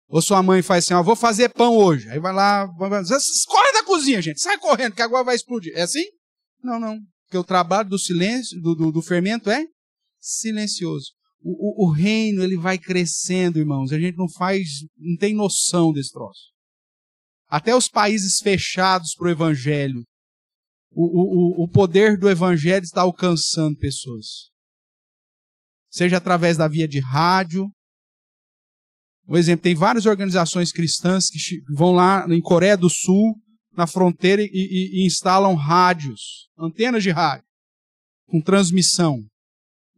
Ou sua mãe faz assim, ó, vou fazer pão hoje. Aí vai lá, corre da cozinha, gente. Sai correndo, que agora vai explodir. É assim? Não. Porque o trabalho do silêncio, do fermento é silencioso. O reino, ele vai crescendo, irmãos. A gente não tem noção desse troço. Até os países fechados para o evangelho, o poder do evangelho está alcançando pessoas. Seja através da via de rádio. Por exemplo, tem várias organizações cristãs que vão lá em Coreia do Sul, na fronteira, e instalam rádios, antenas de rádio, com transmissão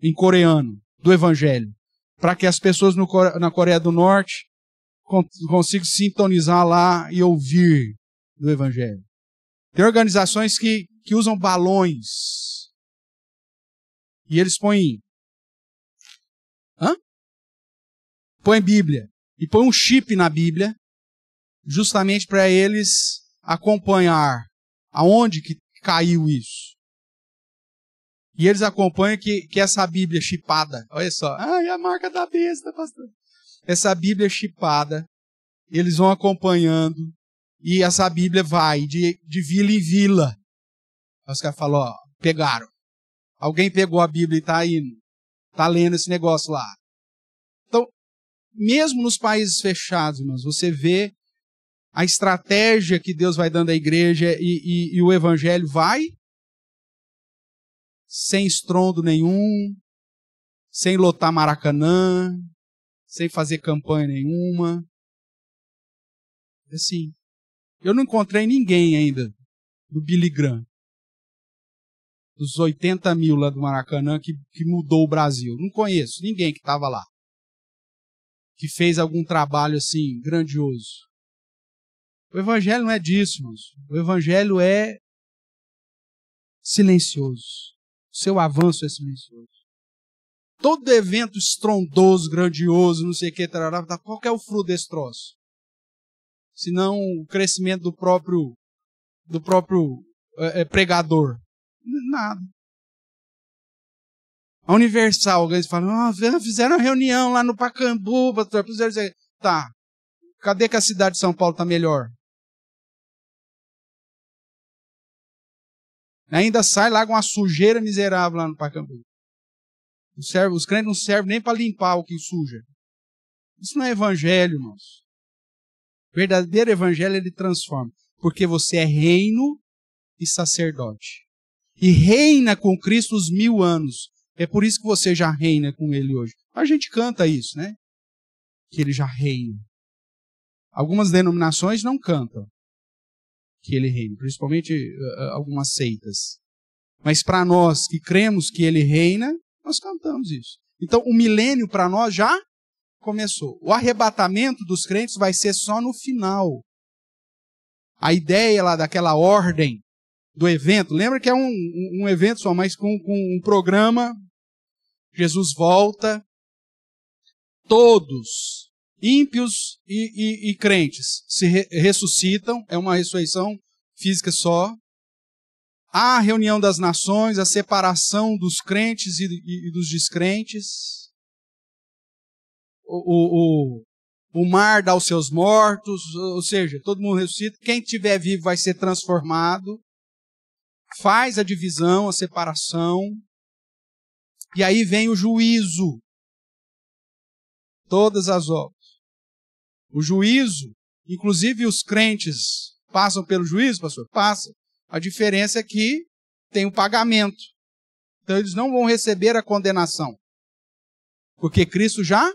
em coreano do evangelho, para que as pessoas na Coreia do Norte consigam sintonizar lá e ouvir do evangelho. Tem organizações que usam balões e eles põem Bíblia e põem um chip na Bíblia justamente para eles acompanhar aonde que caiu isso. E eles acompanham que essa Bíblia chipada, olha só, ai, a marca da besta, pastor. Essa Bíblia chipada, eles vão acompanhando, e essa Bíblia vai de vila em vila. Aí os caras falam, ó, pegaram. Alguém pegou a Bíblia e está indo, está lendo esse negócio lá. Então, mesmo nos países fechados, irmãos, você vê a estratégia que Deus vai dando à igreja e o evangelho vai sem estrondo nenhum, sem lotar Maracanã, sem fazer campanha nenhuma. Assim, eu não encontrei ninguém ainda do Billy Graham, dos 80 mil lá do Maracanã, que mudou o Brasil. Não conheço ninguém que estava lá, que fez algum trabalho assim, grandioso. O evangelho não é disso, irmãos. O evangelho é silencioso. O seu avanço é silencioso. Todo evento estrondoso, grandioso, não sei o que, qual que é o fruto desse troço? Senão o crescimento do próprio pregador. Nada. A Universal, alguém fala, fizeram uma reunião lá no Pacaembu, pastor, tá, cadê que a cidade de São Paulo está melhor? Ainda sai lá com uma sujeira miserável lá no Pacaembu. Os crentes não servem nem para limpar o que suja. Isso não é evangelho, irmãos. O verdadeiro evangelho, ele transforma. Porque você é reino e sacerdote. E reina com Cristo os 1000 anos. É por isso que você já reina com Ele hoje. A gente canta isso, né? Que Ele já reina. Algumas denominações não cantam que Ele reina. Principalmente algumas seitas. Mas para nós que cremos que Ele reina, nós cantamos isso. Então o milênio para nós já começou. O arrebatamento dos crentes vai ser só no final. A ideia lá daquela ordem do evento, lembra que é um evento só, mas com um programa. Jesus volta, todos, ímpios e crentes, se ressuscitam, é uma ressurreição física só. Há a reunião das nações, a separação dos crentes e dos descrentes. O mar dá os seus mortos, ou seja, todo mundo ressuscita. Quem estiver vivo vai ser transformado. Faz a divisão, a separação. E aí vem o juízo. Todas as obras. O juízo, inclusive os crentes passam pelo juízo, pastor? Passam. A diferença é que tem um pagamento. Então eles não vão receber a condenação. Porque Cristo já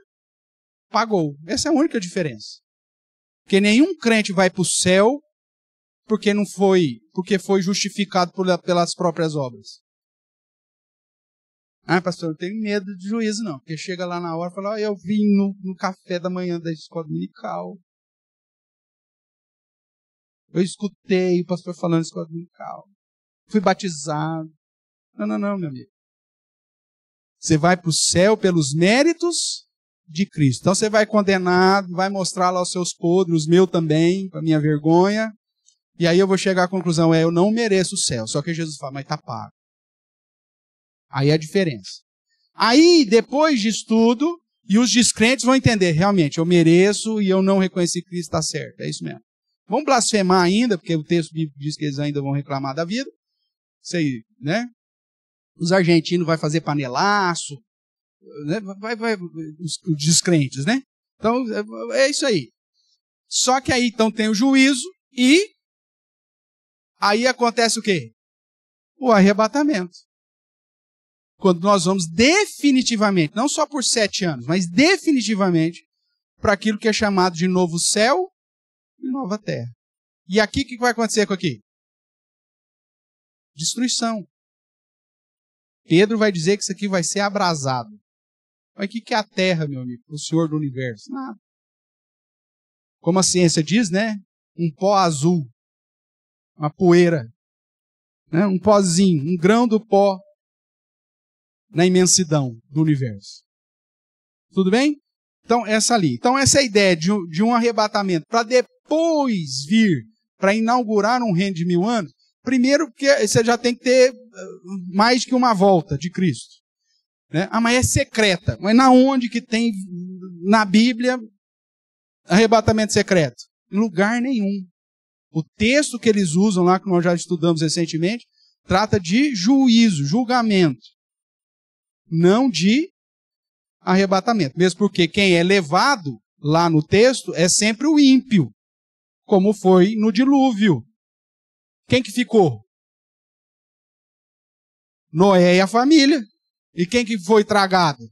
pagou. Essa é a única diferença. Porque nenhum crente vai para o céu porque foi justificado pelas próprias obras. Pastor, eu tenho medo de juízo, não. Porque chega lá na hora e fala, eu vim no café da manhã da escola dominical. Eu escutei o pastor falando escola dominical. Fui batizado. Não, meu amigo. Você vai para o céu pelos méritos de Cristo. Então você vai condenado, vai mostrar lá os seus podres, os meus também, para minha vergonha. E aí eu vou chegar à conclusão, eu não mereço o céu. Só que Jesus fala, mas está pago. Aí é a diferença. Aí, depois disso tudo, e os descrentes vão entender, realmente, eu mereço e eu não reconheci Cristo, está certo. É isso mesmo. Vão blasfemar ainda, porque o texto bíblico diz que eles ainda vão reclamar da vida. Isso aí, né? Os argentinos vão fazer panelaço, né? Os descrentes, né? Então, é isso aí. Só que aí, então, tem o juízo e aí acontece o quê? O arrebatamento. Quando nós vamos definitivamente, não só por 7 anos, mas definitivamente, para aquilo que é chamado de novo céu e nova terra. E aqui, o que vai acontecer com aqui? Destruição. Pedro vai dizer que isso aqui vai ser abrasado. Mas o que é a terra, meu amigo? O Senhor do universo? Nada. Como a ciência diz, né? Um pó azul. Uma poeira. Né? Um pozinho, um grão do pó na imensidão do universo. Tudo bem? Então, essa ali. Então, essa é a ideia de um arrebatamento para depois vir para inaugurar um reino de 1000 anos. Primeiro, porque você já tem que ter mais que uma volta de Cristo. Né? Mas é secreta. Mas na onde que tem na Bíblia arrebatamento secreto? Em lugar nenhum. O texto que eles usam lá, que nós já estudamos recentemente, trata de juízo, julgamento. Não de arrebatamento. Mesmo porque quem é levado lá no texto é sempre o ímpio. Como foi no dilúvio. Quem que ficou? Noé e a família. E quem que foi tragado?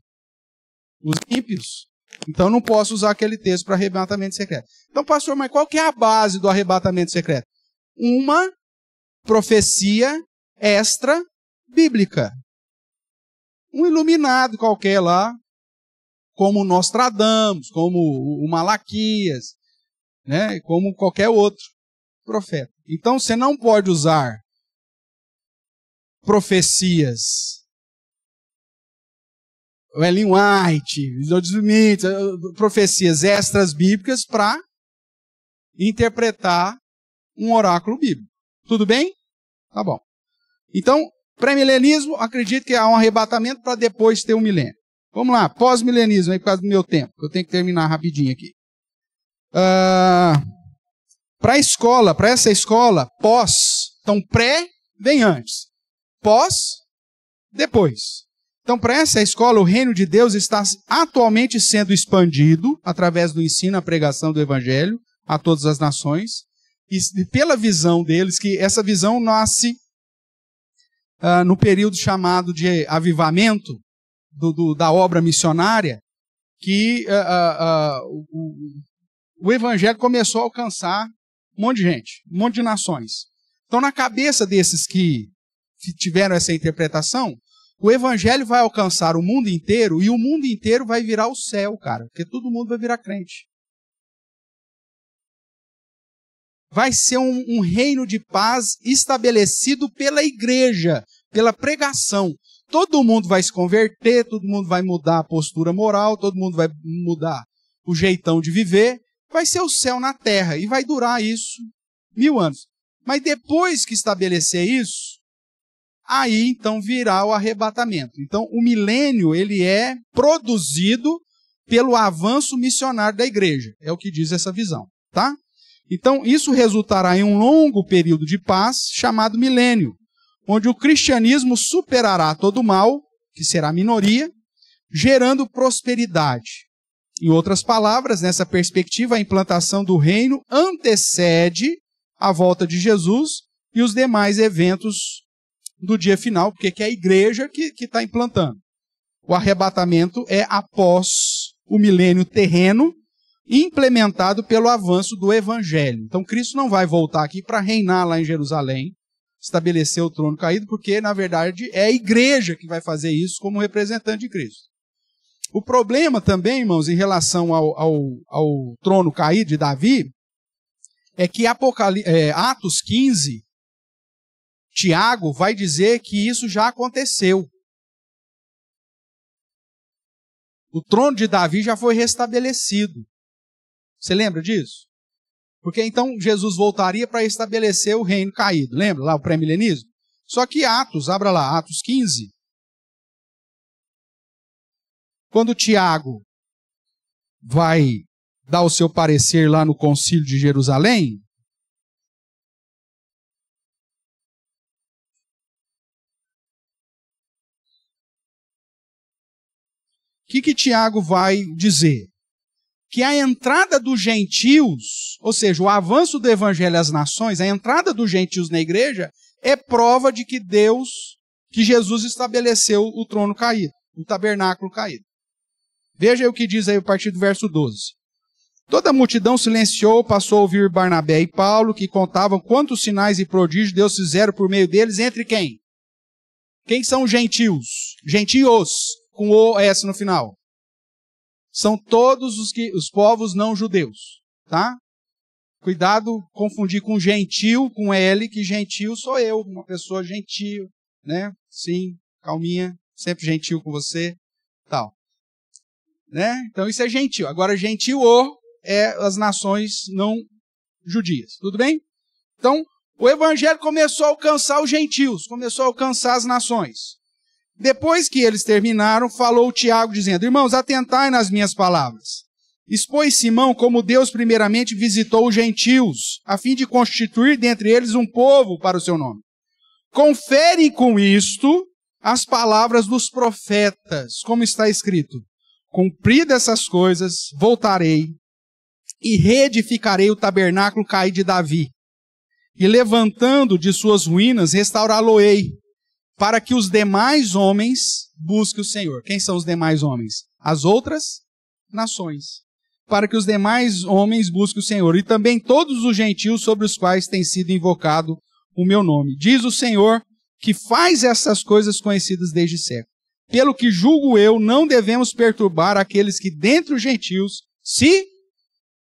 Os ímpios. Então não posso usar aquele texto para arrebatamento secreto. Então, pastor, mas qual que é a base do arrebatamento secreto? Uma profecia extra-bíblica. Um iluminado qualquer lá, como o Nostradamus, como o Malaquias, né? Como qualquer outro profeta. Então você não pode usar profecias Ellen White, profecias extras bíblicas para interpretar um oráculo bíblico. Tudo bem? Tá bom. Então, pré-milenismo, acredito que há um arrebatamento para depois ter um milênio. Vamos lá, pós-milenismo, aí por causa do meu tempo, eu tenho que terminar rapidinho aqui. Para a escola, para essa escola, pós, então pré vem antes, pós, depois. Então, para essa escola, o reino de Deus está atualmente sendo expandido através do ensino, a pregação do evangelho a todas as nações, e pela visão deles, que essa visão nasce no período chamado de avivamento da obra missionária, que o evangelho começou a alcançar um monte de gente, um monte de nações. Então, na cabeça desses que tiveram essa interpretação, o evangelho vai alcançar o mundo inteiro e o mundo inteiro vai virar o céu, cara, porque todo mundo vai virar crente. Vai ser um reino de paz estabelecido pela igreja, pela pregação. Todo mundo vai se converter, todo mundo vai mudar a postura moral, todo mundo vai mudar o jeitão de viver. Vai ser o céu na terra e vai durar isso 1000 anos. Mas depois que estabelecer isso, aí então virá o arrebatamento. Então o milênio ele é produzido pelo avanço missionário da igreja. É o que diz essa visão, tá? Então isso resultará em um longo período de paz chamado milênio, onde o cristianismo superará todo o mal, que será minoria, gerando prosperidade. Em outras palavras, nessa perspectiva, a implantação do reino antecede a volta de Jesus e os demais eventos do dia final, porque é a igreja que está implantando. O arrebatamento é após o milênio terreno, implementado pelo avanço do evangelho. Então Cristo não vai voltar aqui para reinar lá em Jerusalém, estabelecer o trono caído, porque na verdade é a igreja que vai fazer isso como representante de Cristo. O problema também, irmãos, em relação ao trono caído de Davi, é que Atos 15, Tiago vai dizer que isso já aconteceu. O trono de Davi já foi restabelecido. Você lembra disso? Porque então Jesus voltaria para estabelecer o reino caído. Lembra lá o pré-milenismo? Só que abra lá, Atos 15. Quando Tiago vai dar o seu parecer lá no concílio de Jerusalém, o que Tiago vai dizer? Que a entrada dos gentios, ou seja, o avanço do evangelho às nações, a entrada dos gentios na igreja, é prova de que Jesus estabeleceu o trono caído, o tabernáculo caído. Veja aí o que diz aí a partir do verso 12. Toda a multidão silenciou, passou a ouvir Barnabé e Paulo, que contavam quantos sinais e prodígios Deus fizeram por meio deles, entre quem? Quem são os gentios? Gentios, com O-S no final. São todos os povos não judeus, tá? Cuidado, confundir com gentil, com L, que gentil sou eu, uma pessoa gentil, né? Sim, calminha, sempre gentil com você, tal. Né? Então isso é gentil. Agora gentil é as nações não judias, tudo bem? Então o evangelho começou a alcançar os gentios, começou a alcançar as nações. Depois que eles terminaram, falou Tiago dizendo: irmãos, atentai nas minhas palavras. Expôs Simão como Deus primeiramente visitou os gentios, a fim de constituir dentre eles um povo para o seu nome. Confere com isto as palavras dos profetas, como está escrito: cumpridas essas coisas, voltarei e reedificarei o tabernáculo caído de Davi, e levantando de suas ruínas, restaurá-lo-ei, para que os demais homens busquem o Senhor. Quem são os demais homens? As outras nações. Para que os demais homens busquem o Senhor. E também todos os gentios sobre os quais tem sido invocado o meu nome. Diz o Senhor que faz essas coisas conhecidas desde século. Pelo que julgo eu, não devemos perturbar aqueles que dentre os gentios se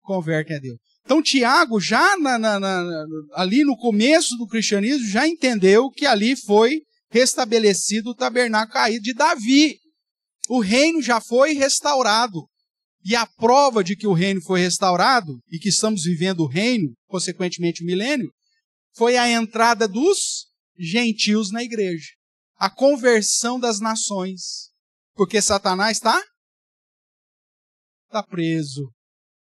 convertem a Deus. Então Tiago, já ali no começo do cristianismo, já entendeu que ali foi restabelecido o tabernáculo caído de Davi. O reino já foi restaurado. E a prova de que o reino foi restaurado e que estamos vivendo o reino, consequentemente o milênio, foi a entrada dos gentios na igreja. A conversão das nações. Porque Satanás está preso.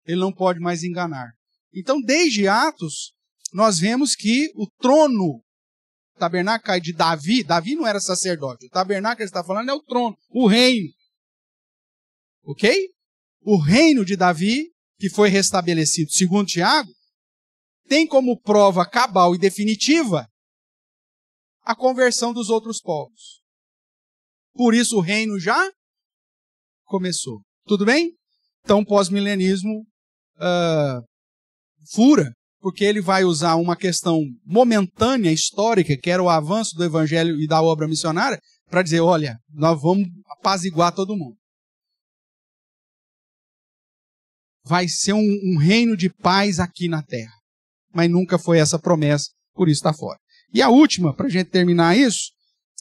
Ele não pode mais enganar. Então, desde Atos, nós vemos que o trono, o tabernáculo de Davi não era sacerdote. O tabernáculo que ele está falando é o trono, o reino. Ok? O reino de Davi, que foi restabelecido, segundo Tiago, tem como prova cabal e definitiva a conversão dos outros povos. Por isso o reino já começou. Tudo bem? Então o pós-milenismo fura, porque ele vai usar uma questão momentânea, histórica, que era o avanço do evangelho e da obra missionária, para dizer, olha, nós vamos apaziguar todo mundo. Vai ser um reino de paz aqui na terra. Mas nunca foi essa promessa, por isso está fora. E a última, para a gente terminar isso,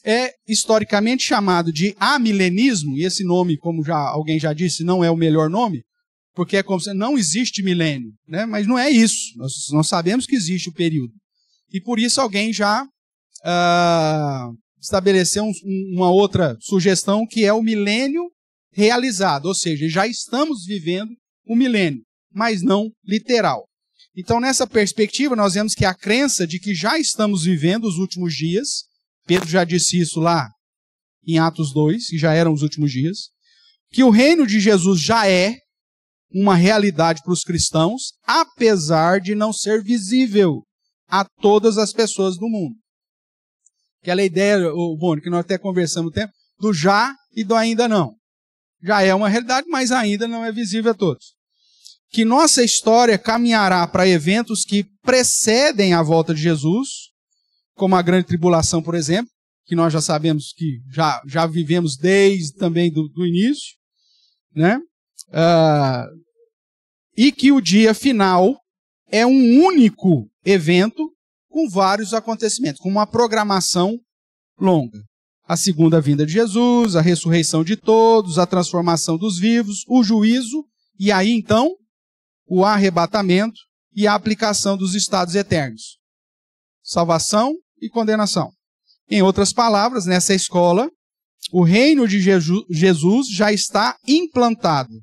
é historicamente chamado de amilenismo, e esse nome, como alguém já disse, não é o melhor nome, porque é como se não existe milênio, né? Mas não é isso. Nós sabemos que existe o período. E por isso alguém já estabeleceu uma outra sugestão, que é o milênio realizado, ou seja, já estamos vivendo o milênio, mas não literal. Então, nessa perspectiva, nós vemos que a crença de que já estamos vivendo os últimos dias, Pedro já disse isso lá em Atos 2, que já eram os últimos dias, que o reino de Jesus já é uma realidade para os cristãos, apesar de não ser visível a todas as pessoas do mundo. Aquela ideia, Boni, que nós até conversamos o tempo, do já e do ainda não. Já é uma realidade, mas ainda não é visível a todos. Que nossa história caminhará para eventos que precedem a volta de Jesus, como a grande tribulação, por exemplo, que nós já sabemos que já vivemos desde também do início, né? E que o dia final é um único evento com vários acontecimentos, com uma programação longa. A segunda vinda de Jesus, a ressurreição de todos, a transformação dos vivos, o juízo, e aí então o arrebatamento e a aplicação dos estados eternos. Salvação e condenação. Em outras palavras, nessa escola, o reino de Jesus já está implantado.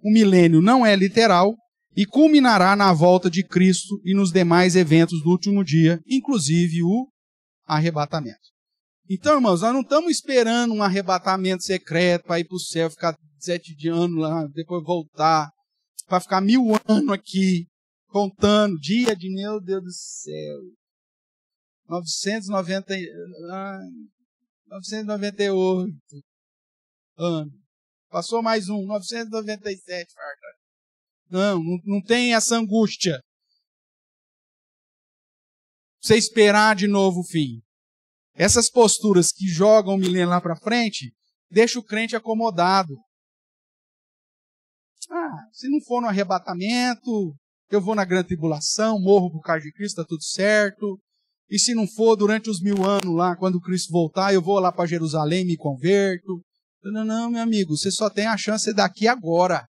O milênio não é literal e culminará na volta de Cristo e nos demais eventos do último dia, inclusive o arrebatamento. Então, irmãos, nós não estamos esperando um arrebatamento secreto para ir para o céu, ficar 7 anos lá, depois voltar, para ficar 1000 anos aqui, contando, dia de, meu Deus do céu, 998 anos. Passou mais um, 997, farta. Não tem essa angústia. Você esperar de novo o fim. Essas posturas que jogam o milênio lá para frente, deixa o crente acomodado. Se não for no arrebatamento, eu vou na grande tribulação, morro por causa de Cristo, está tudo certo. E se não for durante os 1000 anos lá, quando Cristo voltar, eu vou lá para Jerusalém e me converto. Não, meu amigo, você só tem a chance daqui agora.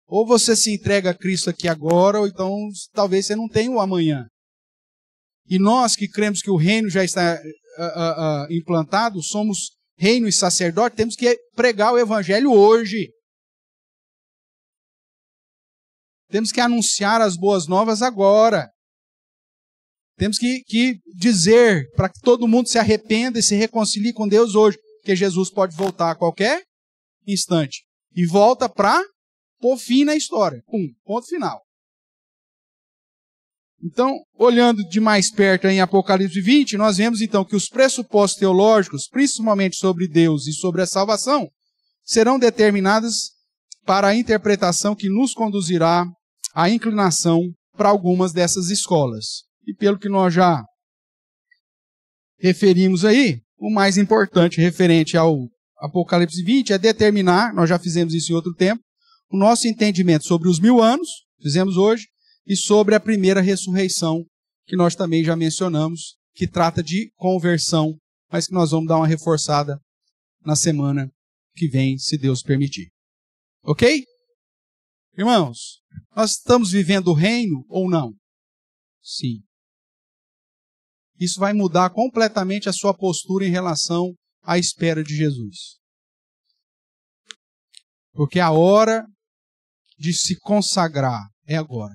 Ou você se entrega a Cristo aqui agora, ou então talvez você não tenha o amanhã. E nós que cremos que o reino já está implantado, somos reino e sacerdote, temos que pregar o evangelho hoje. Temos que anunciar as boas novas agora. Temos que dizer para que todo mundo se arrependa e se reconcilie com Deus hoje, porque Jesus pode voltar a qualquer instante. E volta para pôr fim na história. Ponto final. Então, olhando de mais perto em Apocalipse 20, nós vemos então que os pressupostos teológicos, principalmente sobre Deus e sobre a salvação, serão determinados para a interpretação que nos conduzirá à inclinação para algumas dessas escolas. E pelo que nós já referimos aí, o mais importante referente ao Apocalipse 20 é determinar, nós já fizemos isso em outro tempo, o nosso entendimento sobre os 1000 anos, fizemos hoje, e sobre a primeira ressurreição, que nós também já mencionamos, que trata de conversão, mas que nós vamos dar uma reforçada na semana que vem, se Deus permitir. Ok? Irmãos, nós estamos vivendo o reino ou não? Sim. Isso vai mudar completamente a sua postura em relação à espera de Jesus. Porque a hora de se consagrar é agora.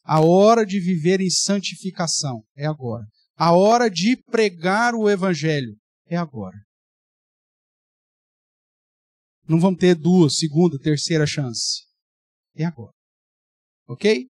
A hora de viver em santificação é agora. A hora de pregar o evangelho é agora. Não vamos ter 2ª, 2ª, 3ª chance. É agora. Ok?